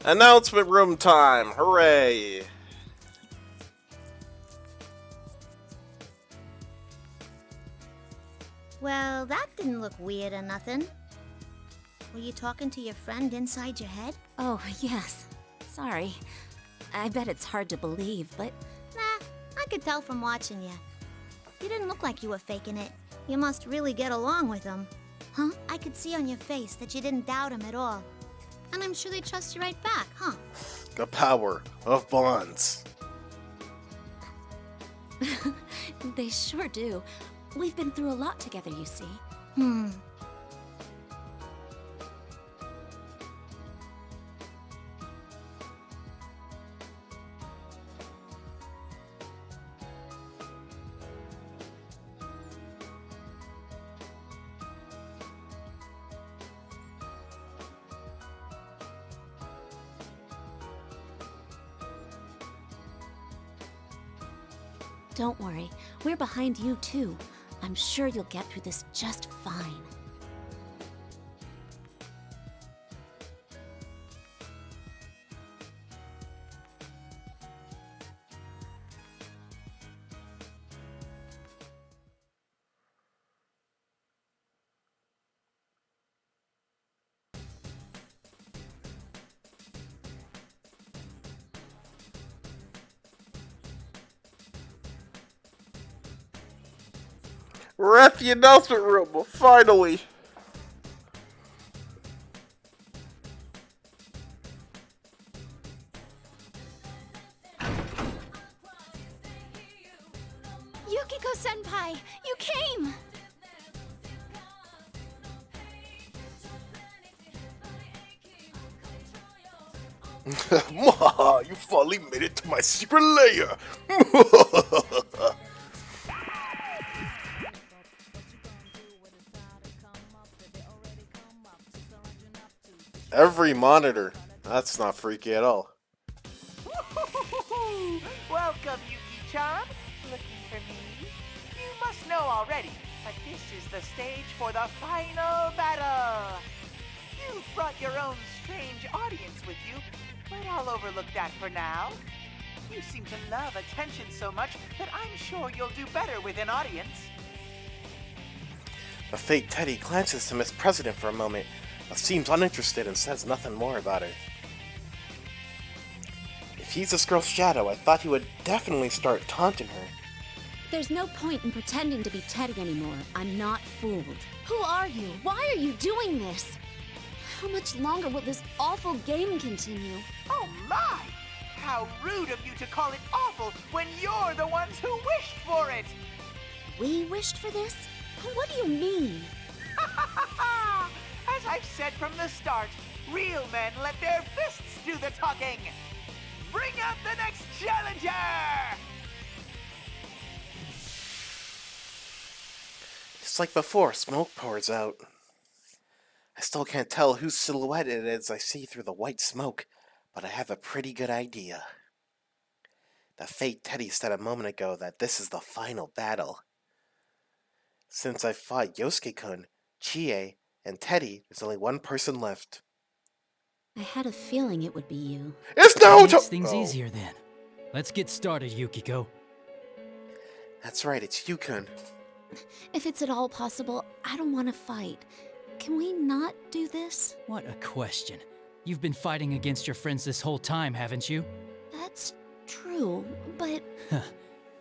Announcement room time! Hooray! Well, that didn't look weird or nothing. Were you talking to your friend inside your head? Oh, yes. Sorry. I bet it's hard to believe, but... Nah, I could tell from watching you. You didn't look like you were faking it. You must really get along with him. Huh? I could see on your face that you didn't doubt him at all. And I'm sure they trust you right back, huh? The power of bonds. They sure do. We've been through a lot together, you see. Don't worry, we're behind you too. I'm sure you'll get through this just fine. We're at the announcement room, finally! Yukiko-senpai, you came! Mwaha, you finally made it to my secret lair! Every monitor. That's not freaky at all. Welcome, Yuki-chan. Looking for me? You must know already, but this is the stage for the final battle. You've brought your own strange audience with you, but I'll overlook that for now. You seem to love attention so much that I'm sure you'll do better with an audience. The fake Teddy glances to Miss President for a moment, but seems uninterested and says nothing more about her. If he's this girl's shadow, I thought he would definitely start taunting her. There's no point in pretending to be Teddy anymore. I'm not fooled. Who are you? Why are you doing this? How much longer will this awful game continue? Oh my! How rude of you to call it awful when you're the ones who wished for it! We wished for this? What do you mean? As I've said from the start, real men let their fists do the talking! Bring out the next challenger! Just like before, smoke pours out. I still can't tell whose silhouette it is I see through the white smoke, but I have a pretty good idea. The fake Teddy said a moment ago that this is the final battle. Since I fought Yosuke-kun, Chie, and Teddy, there's only one person left. I had a feeling it would be you. It's no That makes things easier then. Let's get started, Yukiko. That's right, it's you-kun. If it's at all possible, I don't want to fight. Can we not do this? What a question. You've been fighting against your friends this whole time, haven't you? That's true, but...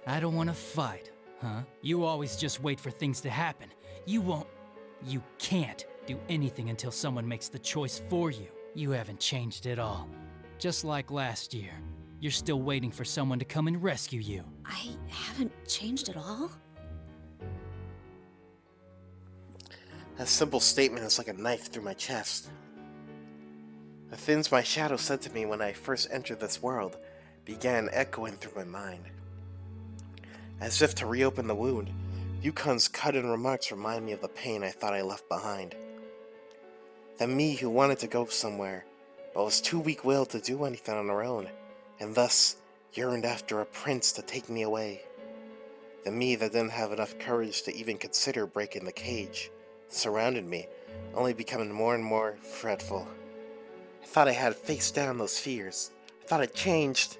I don't want to fight, huh? You always just wait for things to happen. You can't do anything until someone makes the choice for you. You haven't changed at all. Just like last year. You're still waiting for someone to come and rescue you. I haven't changed at all? That simple statement is like a knife through my chest. The things my shadow said to me when I first entered this world began echoing through my mind. As if to reopen the wound, Yukon's cut-in remarks remind me of the pain I thought I left behind. The me who wanted to go somewhere, but was too weak-willed to do anything on her own, and thus yearned after a prince to take me away. The me that didn't have enough courage to even consider breaking the cage surrounded me, only becoming more and more fretful. I thought I had faced down those fears. I thought I'd changed.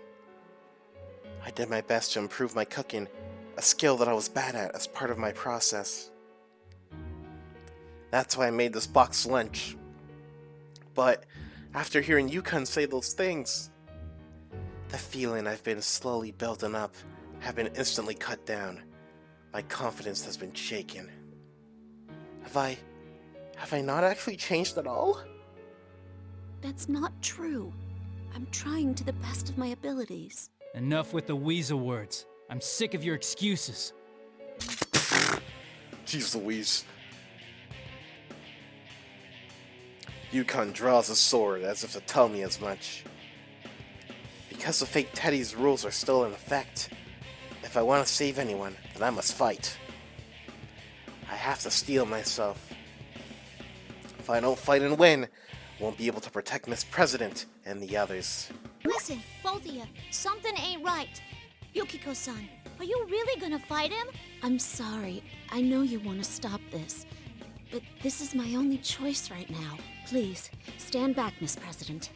I did my best to improve my cooking, a skill that I was bad at as part of my process. That's why I made this box lunch. But after hearing Yukon say those things, the feeling I've been slowly building up have been instantly cut down. My confidence has been shaken. Have I not actually changed at all? That's not true. I'm trying to the best of my abilities. Enough with the weasel words. I'm sick of your excuses. Jeez Louise. Yukon draws a sword as if to tell me as much. Because the fake Teddy's rules are still in effect, if I want to save anyone, then I must fight. I have to steel myself. If I don't fight and win, I won't be able to protect Miss President and the others. Listen, both of you, something ain't right. Yukiko-san, are you really gonna fight him? I'm sorry. I know you want to stop this. But this is my only choice right now. Please, stand back, Miss President.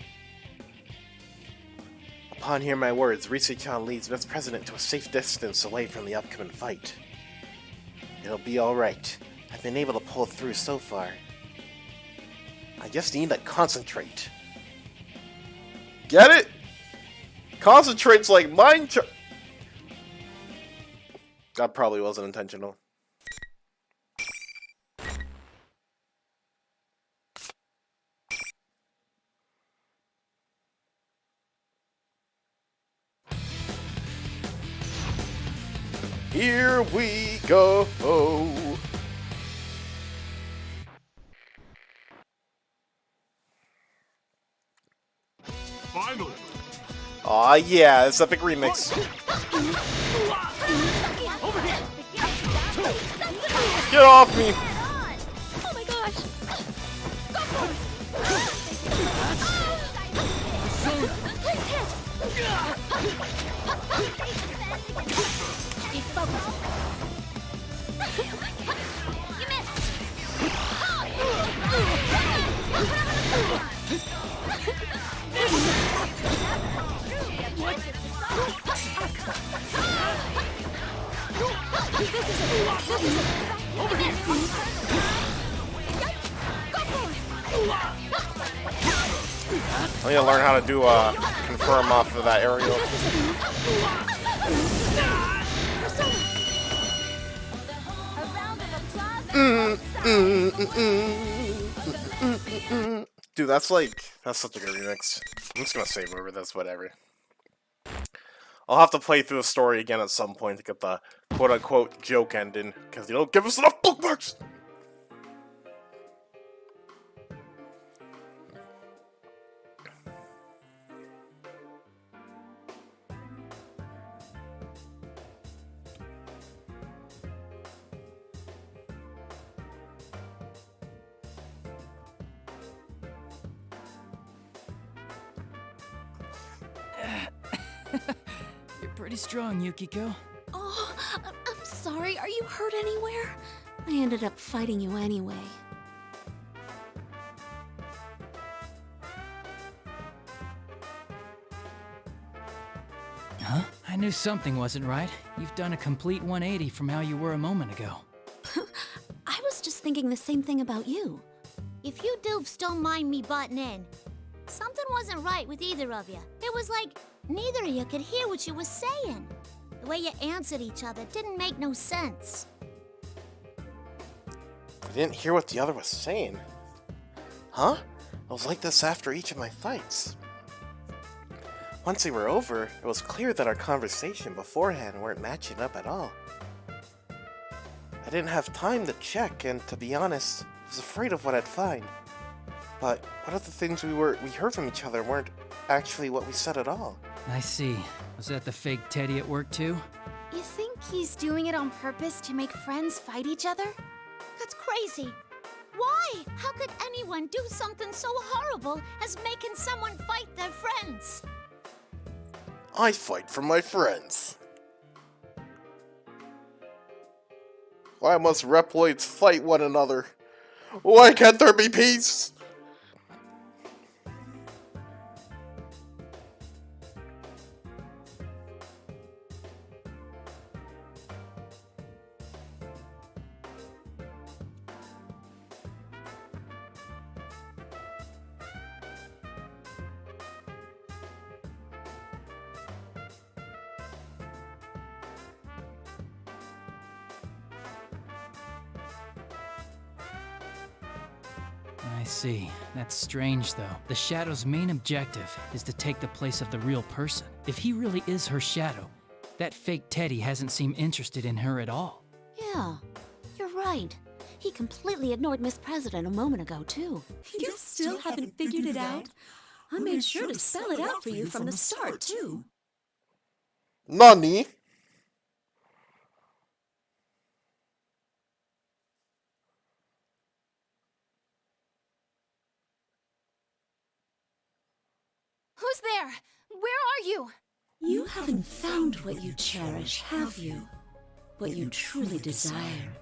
Upon hearing my words, Ritsu-chan leads Miss President to a safe distance away from the upcoming fight. It'll be alright. I've been able to pull through so far. I just need to concentrate. Get it? Concentrate's like mind. That probably wasn't intentional. Here we go. Finally. Aw, yeah, it's epic remix. Get off me! Oh my gosh! Keep focused. You missed. I need to learn how to do confirm off of that aerial. Dude, that's such a good remix. I'm just gonna save over this, whatever. I'll have to play through the story again at some point to get the quote-unquote joke ending, because you don't give us enough bookmarks! You're pretty strong, Yukiko. Oh, I'm sorry. Are you hurt anywhere? I ended up fighting you anyway. Huh? I knew something wasn't right. You've done a complete 180 from how you were a moment ago. I was just thinking the same thing about you. If you doofs don't mind me butting in, something wasn't right with either of you. It was like neither of you could hear what you were saying. The way you answered each other didn't make no sense. I didn't hear what the other was saying. Huh? It was like this after each of my fights. Once they were over, it was clear that our conversation beforehand weren't matching up at all. I didn't have time to check, and to be honest, I was afraid of what I'd find. But what if the things we heard from each other weren't actually what we said at all? I see. Was that the fake Teddy at work too? You think he's doing it on purpose to make friends fight each other? That's crazy. Why? How could anyone do something so horrible as making someone fight their friends? I fight for my friends. Why must Reploids fight one another? Why can't there be peace? I see. That's strange, though. The Shadow's main objective is to take the place of the real person. If he really is her Shadow, that fake Teddy hasn't seemed interested in her at all. Yeah, you're right. He completely ignored Miss President a moment ago, too. You still haven't figured it out? I made sure to spell it out for you from the start, too. Nani? Who's there? Where are you? You haven't found what you cherish, have you? What you truly desire.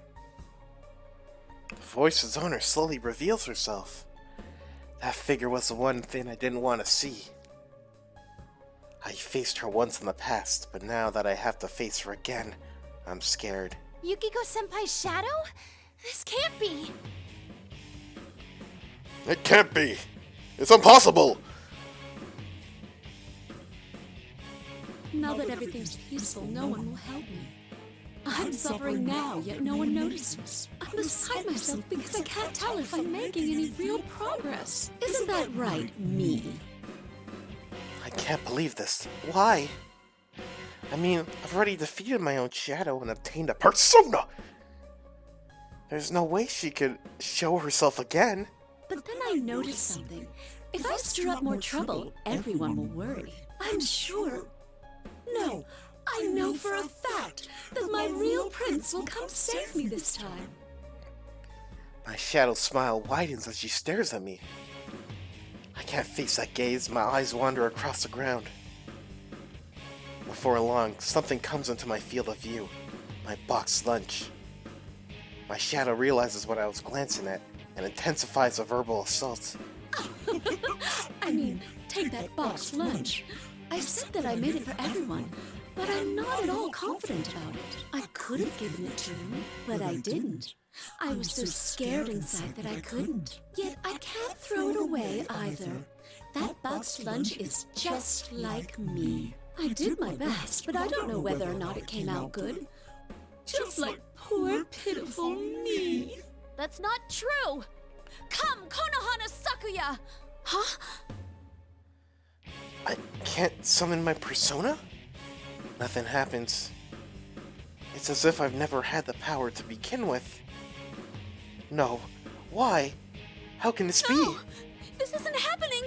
The voice's owner slowly reveals herself. That figure was the one thing I didn't want to see. I faced her once in the past, but now that I have to face her again, I'm scared. Yukiko-senpai's shadow? This can't be. It can't be! It's impossible! Now that everything's peaceful, no one will help me. I'm suffering now, yet no one notices. I'm beside myself because I can't tell if I'm making any real progress. Isn't that right, me? I can't believe this. Why? I mean, I've already defeated my own shadow and obtained a persona! There's no way she could show herself again. But then I noticed something. If I stir up more trouble, everyone will worry. I'm sure. No, I know for a fact that my real prince will come save me this time. My shadow smile widens as she stares at me. I can't face that gaze, my eyes wander across the ground. Before long, something comes into my field of view. My boxed lunch. My shadow realizes what I was glancing at and intensifies the verbal assault. I mean, take that boxed lunch. I said that I made it for everyone, but I'm not at all confident about it. I could have given it to him, but I didn't. I was so scared inside that I couldn't. Yet I can't throw it away either. That boxed lunch is just like me. I did my best, but I don't know whether or not it came out good. Just like poor, pitiful me. That's not true! Come, Konohana Sakuya! Huh? I can't summon my persona? Nothing happens. It's as if I've never had the power to begin with. No. Why? How can this be? This isn't happening!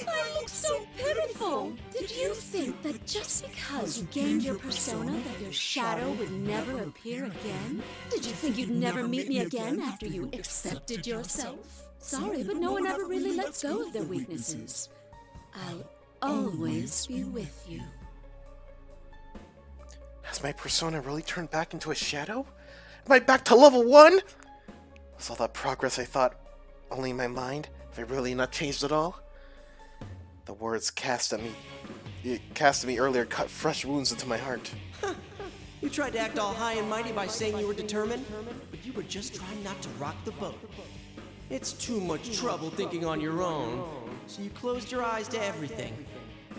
I look so pitiful. Did you think that just because you gained your persona that your shadow would never appear again? Did you think you'd never meet me again after you accepted yourself? Sorry, but no one ever really lets go of their weaknesses. I'll always be with you. Has my persona really turned back into a shadow? Am I back to level 1? Was all that progress I thought only in my mind? Have I really not changed at all? The words cast at me earlier cut fresh wounds into my heart. You tried to act all high and mighty by saying you were determined, but you were just trying not to rock the boat. It's too much trouble thinking on your own, so you closed your eyes to everything.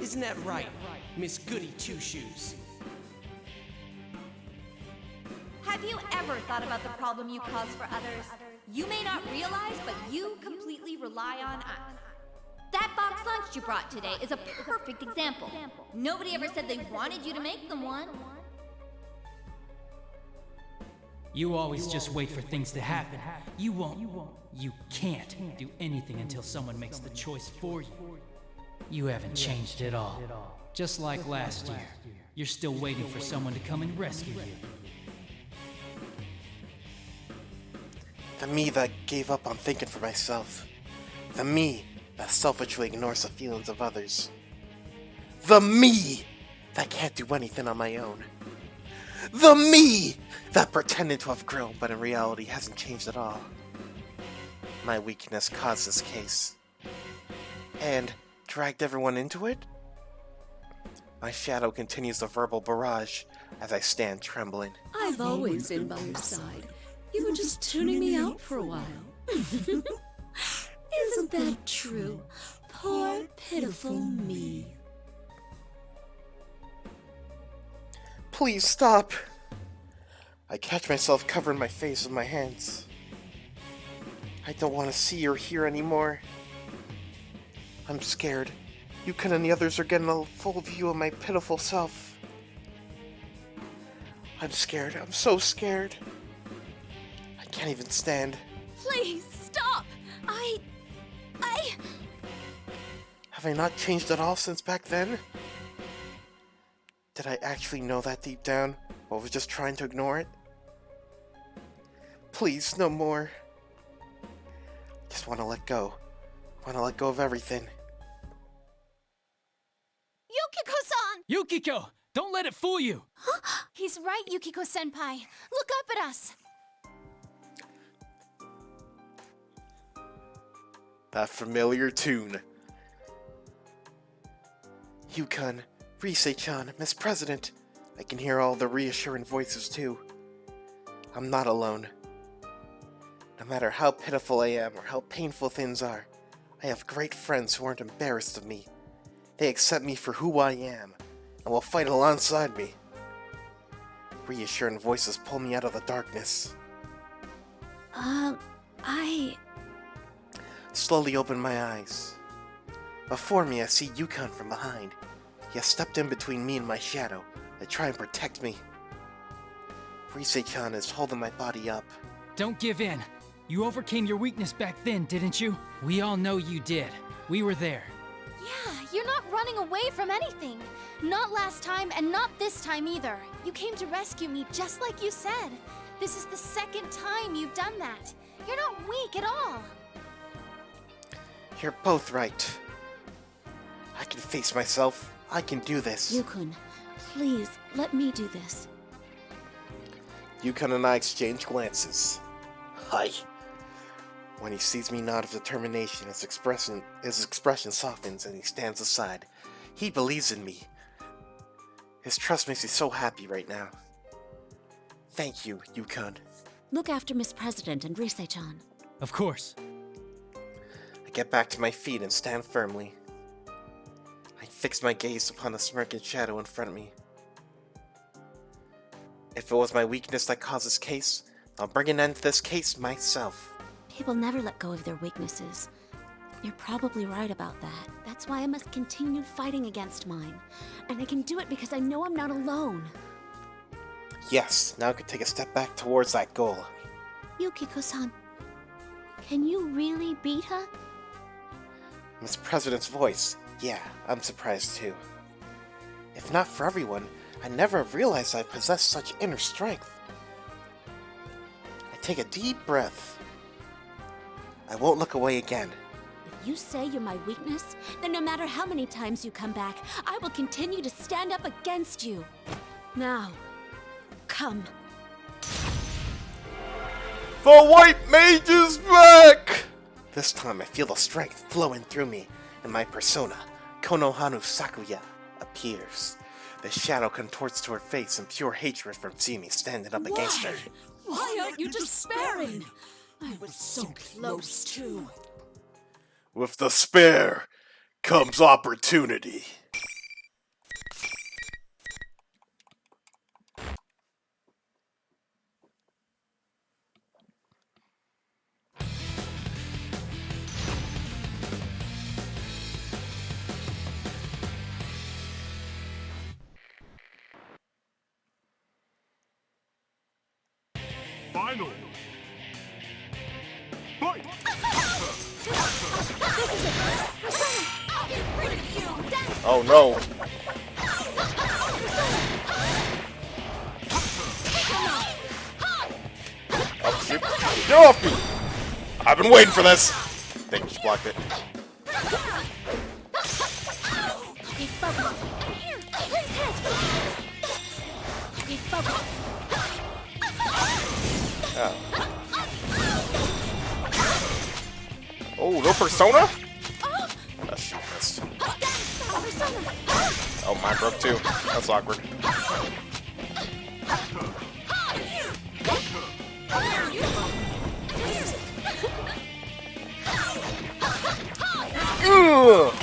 Isn't that right, Miss Goody Two-Shoes? Have you ever thought about the problem you cause for others? You may not realize, but you completely rely on us. That box lunch you brought today is a perfect example. Nobody ever said they wanted you to make them one. You always just wait for things to happen. You can't do anything until someone makes the choice for you. You haven't changed at all. Just like last year. You're still waiting for someone to come and rescue you. The me that gave up on thinking for myself. The me that selfishly ignores the feelings of others. The me that can't do anything on my own. The me that pretended to have grown but in reality hasn't changed at all. My weakness caused this case. And dragged everyone into it? My shadow continues the verbal barrage as I stand trembling. I've always been by your side. You were just tuning me out for a while. Isn't that true? Poor, pitiful me. Please stop. I catch myself covering my face with my hands. I don't want to see or hear anymore. I'm scared. Yukon and the others are getting a full view of my pitiful self. I'm scared. I'm so scared. I can't even stand. Please, stop! Have I not changed at all since back then? Did I actually know that deep down, or was just trying to ignore it? Please, no more. Just want to let go. Want to let go of everything. Yukiko-san! Yukiko! Don't let it fool you! He's right, Yukiko-senpai. Look up at us. That familiar tune. Yukon, Rise-chan, Miss President. I can hear all the reassuring voices too. I'm not alone. No matter how pitiful I am or how painful things are, I have great friends who aren't embarrassed of me. They accept me for who I am and will fight alongside me. Reassuring voices pull me out of the darkness. I Slowly open my eyes. Before me, I see Yukon from behind. He has stepped in between me and my shadow to try and protect me. Rise-chan is holding my body up. Don't give in. You overcame your weakness back then, didn't you? We all know you did. We were there. Yeah, you're not running away from anything. Not last time, and not this time either. You came to rescue me just like you said. This is the second time you've done that. You're not weak at all. You're both right. I can face myself. I can do this. Yukon, please, let me do this. Yukon and I exchange glances. Hi. When he sees me nod of determination, his expression softens and he stands aside. He believes in me. His trust makes me so happy right now. Thank you, Yukon. Look after Miss President and Rise-chan. Of course. I get back to my feet and stand firmly. I fix my gaze upon the smirking shadow in front of me. If it was my weakness that caused this case, I'll bring an end to this case myself. People never let go of their weaknesses. You're probably right about that. That's why I must continue fighting against mine. And I can do it because I know I'm not alone. Yes, now I can take a step back towards that goal. Yukiko-san, can you really beat her? Miss President's voice. Yeah, I'm surprised too. If not for everyone, I never have realized I possess such inner strength. I take a deep breath. I won't look away again. If you say you're my weakness, then no matter how many times you come back, I will continue to stand up against you. Now, come. The White Mage is back! This time I feel the strength flowing through me, and my persona, Konohanu Sakuya, appears. The shadow contorts to her face in pure hatred from seeing me standing up against her. Why aren't you despairing? I was so close too. With despair comes opportunity. Final. Fight! Oh no. Oh shoot. Get off me! I've been waiting for this! Think you just blocked it. Oh. Oh, no persona? Oh shoot, missed. Oh, mine broke too. That's awkward. Ugh.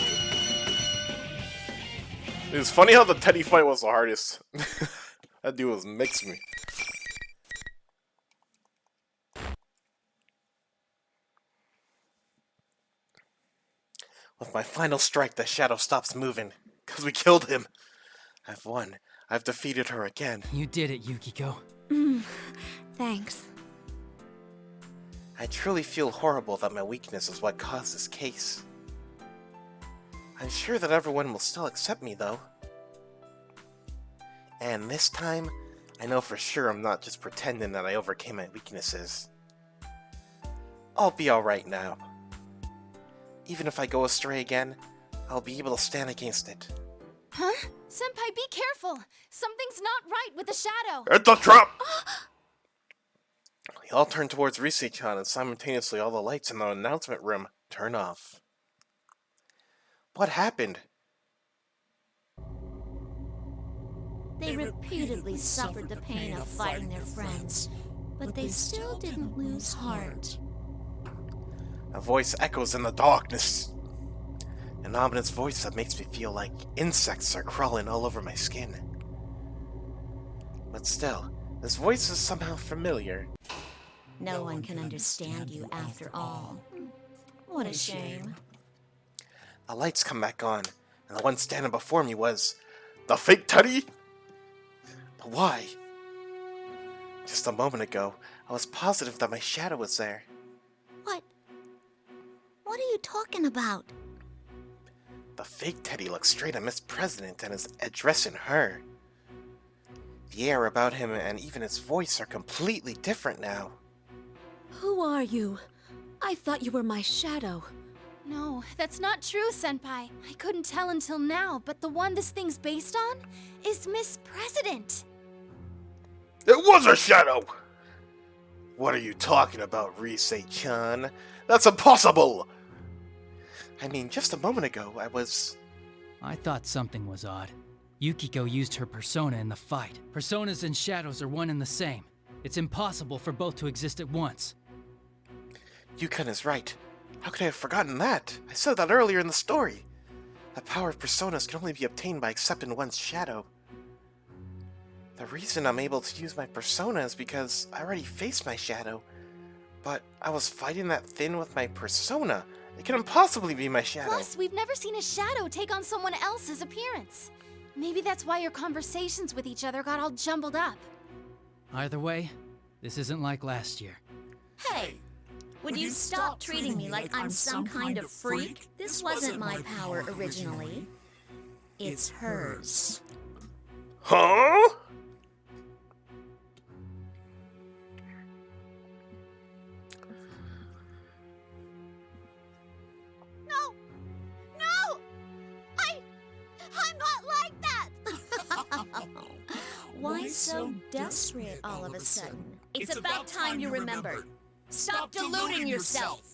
It's funny how the Teddy fight was the hardest. That dude was mixing me. With my final strike, the shadow stops moving. Because we killed him. I've won. I've defeated her again. You did it, Yukiko. Thanks. I truly feel horrible that my weakness is what caused this case. I'm sure that everyone will still accept me, though. And this time, I know for sure I'm not just pretending that I overcame my weaknesses. I'll be alright now. Even if I go astray again, I'll be able to stand against it. Huh? Senpai, be careful! Something's not right with the shadow! It's a trap! We all turn towards Rise-chan and simultaneously all the lights in the announcement room turn off. What happened? They repeatedly suffered the pain of fighting their friends, but they still didn't lose heart. A voice echoes in the darkness. An ominous voice that makes me feel like insects are crawling all over my skin. But still, this voice is somehow familiar. No one can understand you after all. What a shame. the lights come back on, and the one standing before me was the fake Teddy? But why? Just a moment ago, I was positive that my shadow was there. What are you talking about? The fake Teddy looks straight at Miss President and is addressing her. The air about him and even his voice are completely different now. Who are you? I thought you were my shadow. No, that's not true, Senpai. I couldn't tell until now, but the one this thing's based on is Miss President. It was a shadow! What are you talking about, Rise-chan? That's impossible! I mean, just a moment ago, I thought something was odd. Yukiko used her persona in the fight. Personas and shadows are one and the same. It's impossible for both to exist at once. Yukon is right. How could I have forgotten that? I said that earlier in the story. The power of personas can only be obtained by accepting one's shadow. The reason I'm able to use my persona is because I already faced my shadow. But I was fighting that thing with my persona. It can impossibly be my shadow. Plus, we've never seen a shadow take on someone else's appearance. Maybe that's why your conversations with each other got all jumbled up. Either way, this isn't like last year. Hey! Would you stop treating me like I'm some kind of freak? This wasn't my power originally. It's hers. Huh? I'm not like that! Why so desperate all of a sudden? It's about time you remembered. Stop deluding yourself!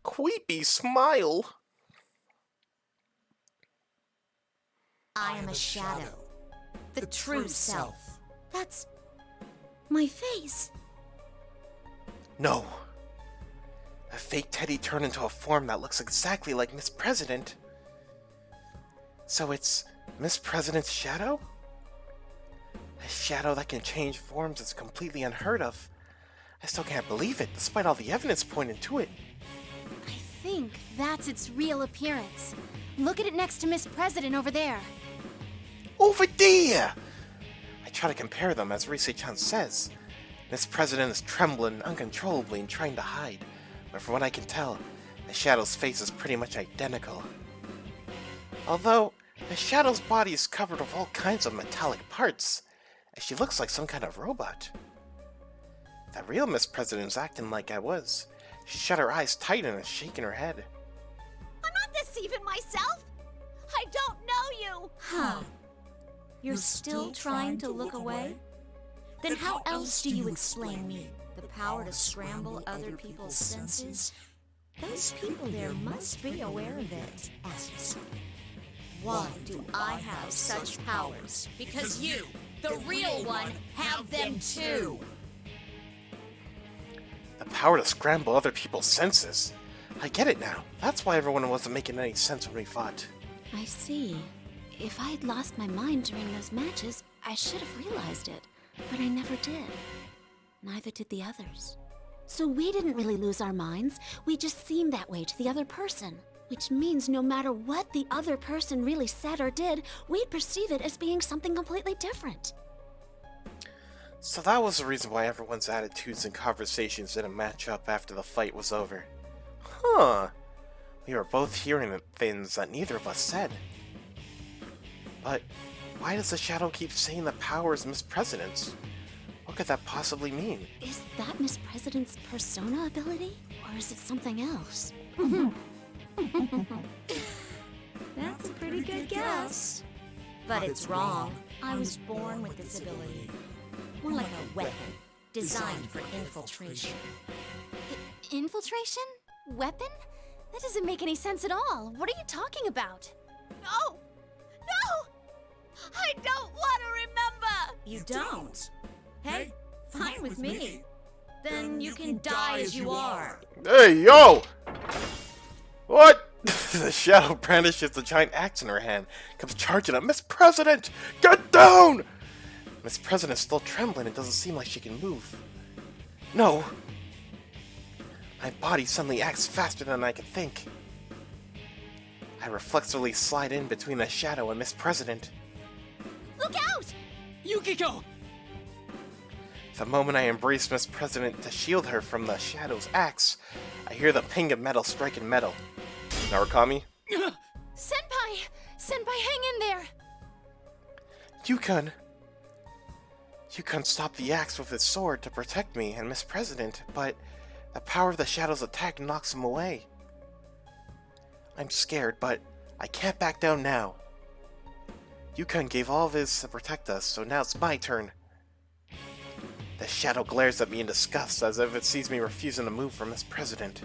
Creepy smile. I am a shadow. The true self. That's my face. No. A fake Teddy turned into a form that looks exactly like Miss President. So it's Miss President's shadow? A shadow that can change forms is completely unheard of. I still can't believe it, despite all the evidence pointing to it. I think that's its real appearance. Look at it next to Miss President over there. Over there! I try to compare them, as Rise-chan says. Miss President is trembling uncontrollably and trying to hide, but from what I can tell, the Shadow's face is pretty much identical. Although, the Shadow's body is covered with all kinds of metallic parts, and she looks like some kind of robot. The real Miss President's acting like I was. She shut her eyes tight and is shaking her head. I'm not deceiving myself. I don't know you. Huh. You're still trying to look away? Then how else do you explain me? The power to scramble other people's senses? Those people there must be aware of it. Ask yourself, why do I have such powers? Because you, the real one, have them too. The power to scramble other people's senses. I get it now. That's why everyone wasn't making any sense when we fought. I see. If I had lost my mind during those matches, I should have realized it. But I never did. Neither did the others. So we didn't really lose our minds. We just seemed that way to the other person. Which means no matter what the other person really said or did, we'd perceive it as being something completely different. So that was the reason why everyone's attitudes and conversations didn't match up after the fight was over. Huh. We were both hearing things that neither of us said. But why does the shadow keep saying the power is Miss President's? What could that possibly mean? Is that Miss President's persona ability? Or is it something else? That's a pretty good guess. But it's wrong. I was born with this ability. More like a weapon, designed for infiltration. Infiltration? Weapon? That doesn't make any sense at all. What are you talking about? No! No! I don't want to remember! You don't? Hey, fine with me. Then you can die as you are. Hey, yo! What? The shadow brandishes the giant axe in her hand, comes charging at Miss President! Get down! Miss President's still trembling and doesn't seem like she can move. No! My body suddenly acts faster than I can think. I reflexively slide in between the shadow and Miss President. Look out! Yukiko! The moment I embrace Miss President to shield her from the shadow's axe, I hear the ping of metal striking metal. Narukami? Senpai! Senpai, hang in there! Yukon stopped the axe with his sword to protect me and Miss President, but the power of the shadow's attack knocks him away. I'm scared, but I can't back down now. Yukon gave all of his to protect us, so now it's my turn. The shadow glares at me in disgust, as if it sees me refusing to move from Miss President.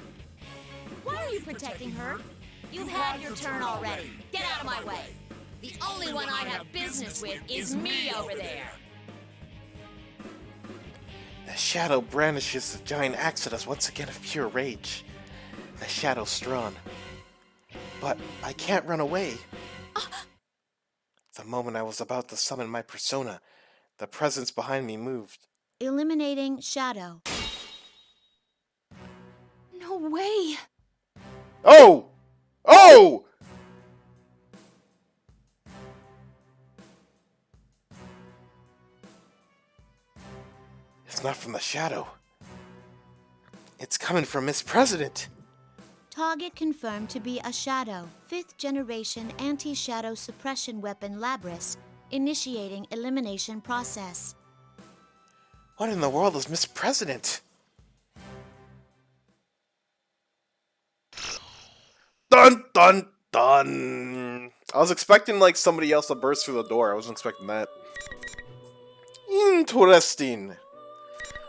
Why are you protecting her? You've had your turn already. Get out of my way. The only one I have business with is me over there. The shadow brandishes the giant axe at us once again of pure rage. The shadow's drawn. But I can't run away. The moment I was about to summon my persona, the presence behind me moved. Eliminating shadow. No way! Oh! Oh! It's not from the shadow. It's coming from Miss President. Target confirmed to be a shadow. 5th generation anti-shadow suppression weapon Labris. Initiating elimination process. What in the world is Miss President? Dun dun dun! I was expecting like somebody else to burst through the door. I wasn't expecting that. Interesting.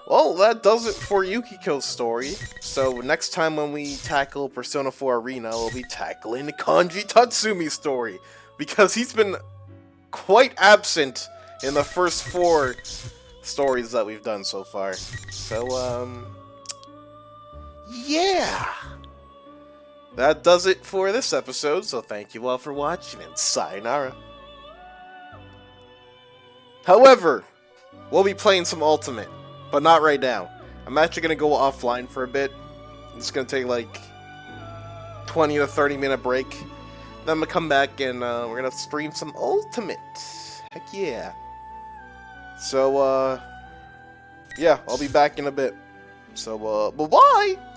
Well, that does it for Yukiko's story. So next time when we tackle Persona 4 Arena, we'll be tackling Kanji Tatsumi's story. Because he's been quite absent in the first 4 stories that we've done so far. So, yeah! That does it for this episode, so thank you all for watching, and sayonara. However, we'll be playing some Ultimate, but not right now. I'm actually going to go offline for a bit. It's going to take like 20 to 30 minute break. Then I'm going to come back and we're going to stream some Ultimate. Heck yeah. So, yeah, I'll be back in a bit. So, bye-bye!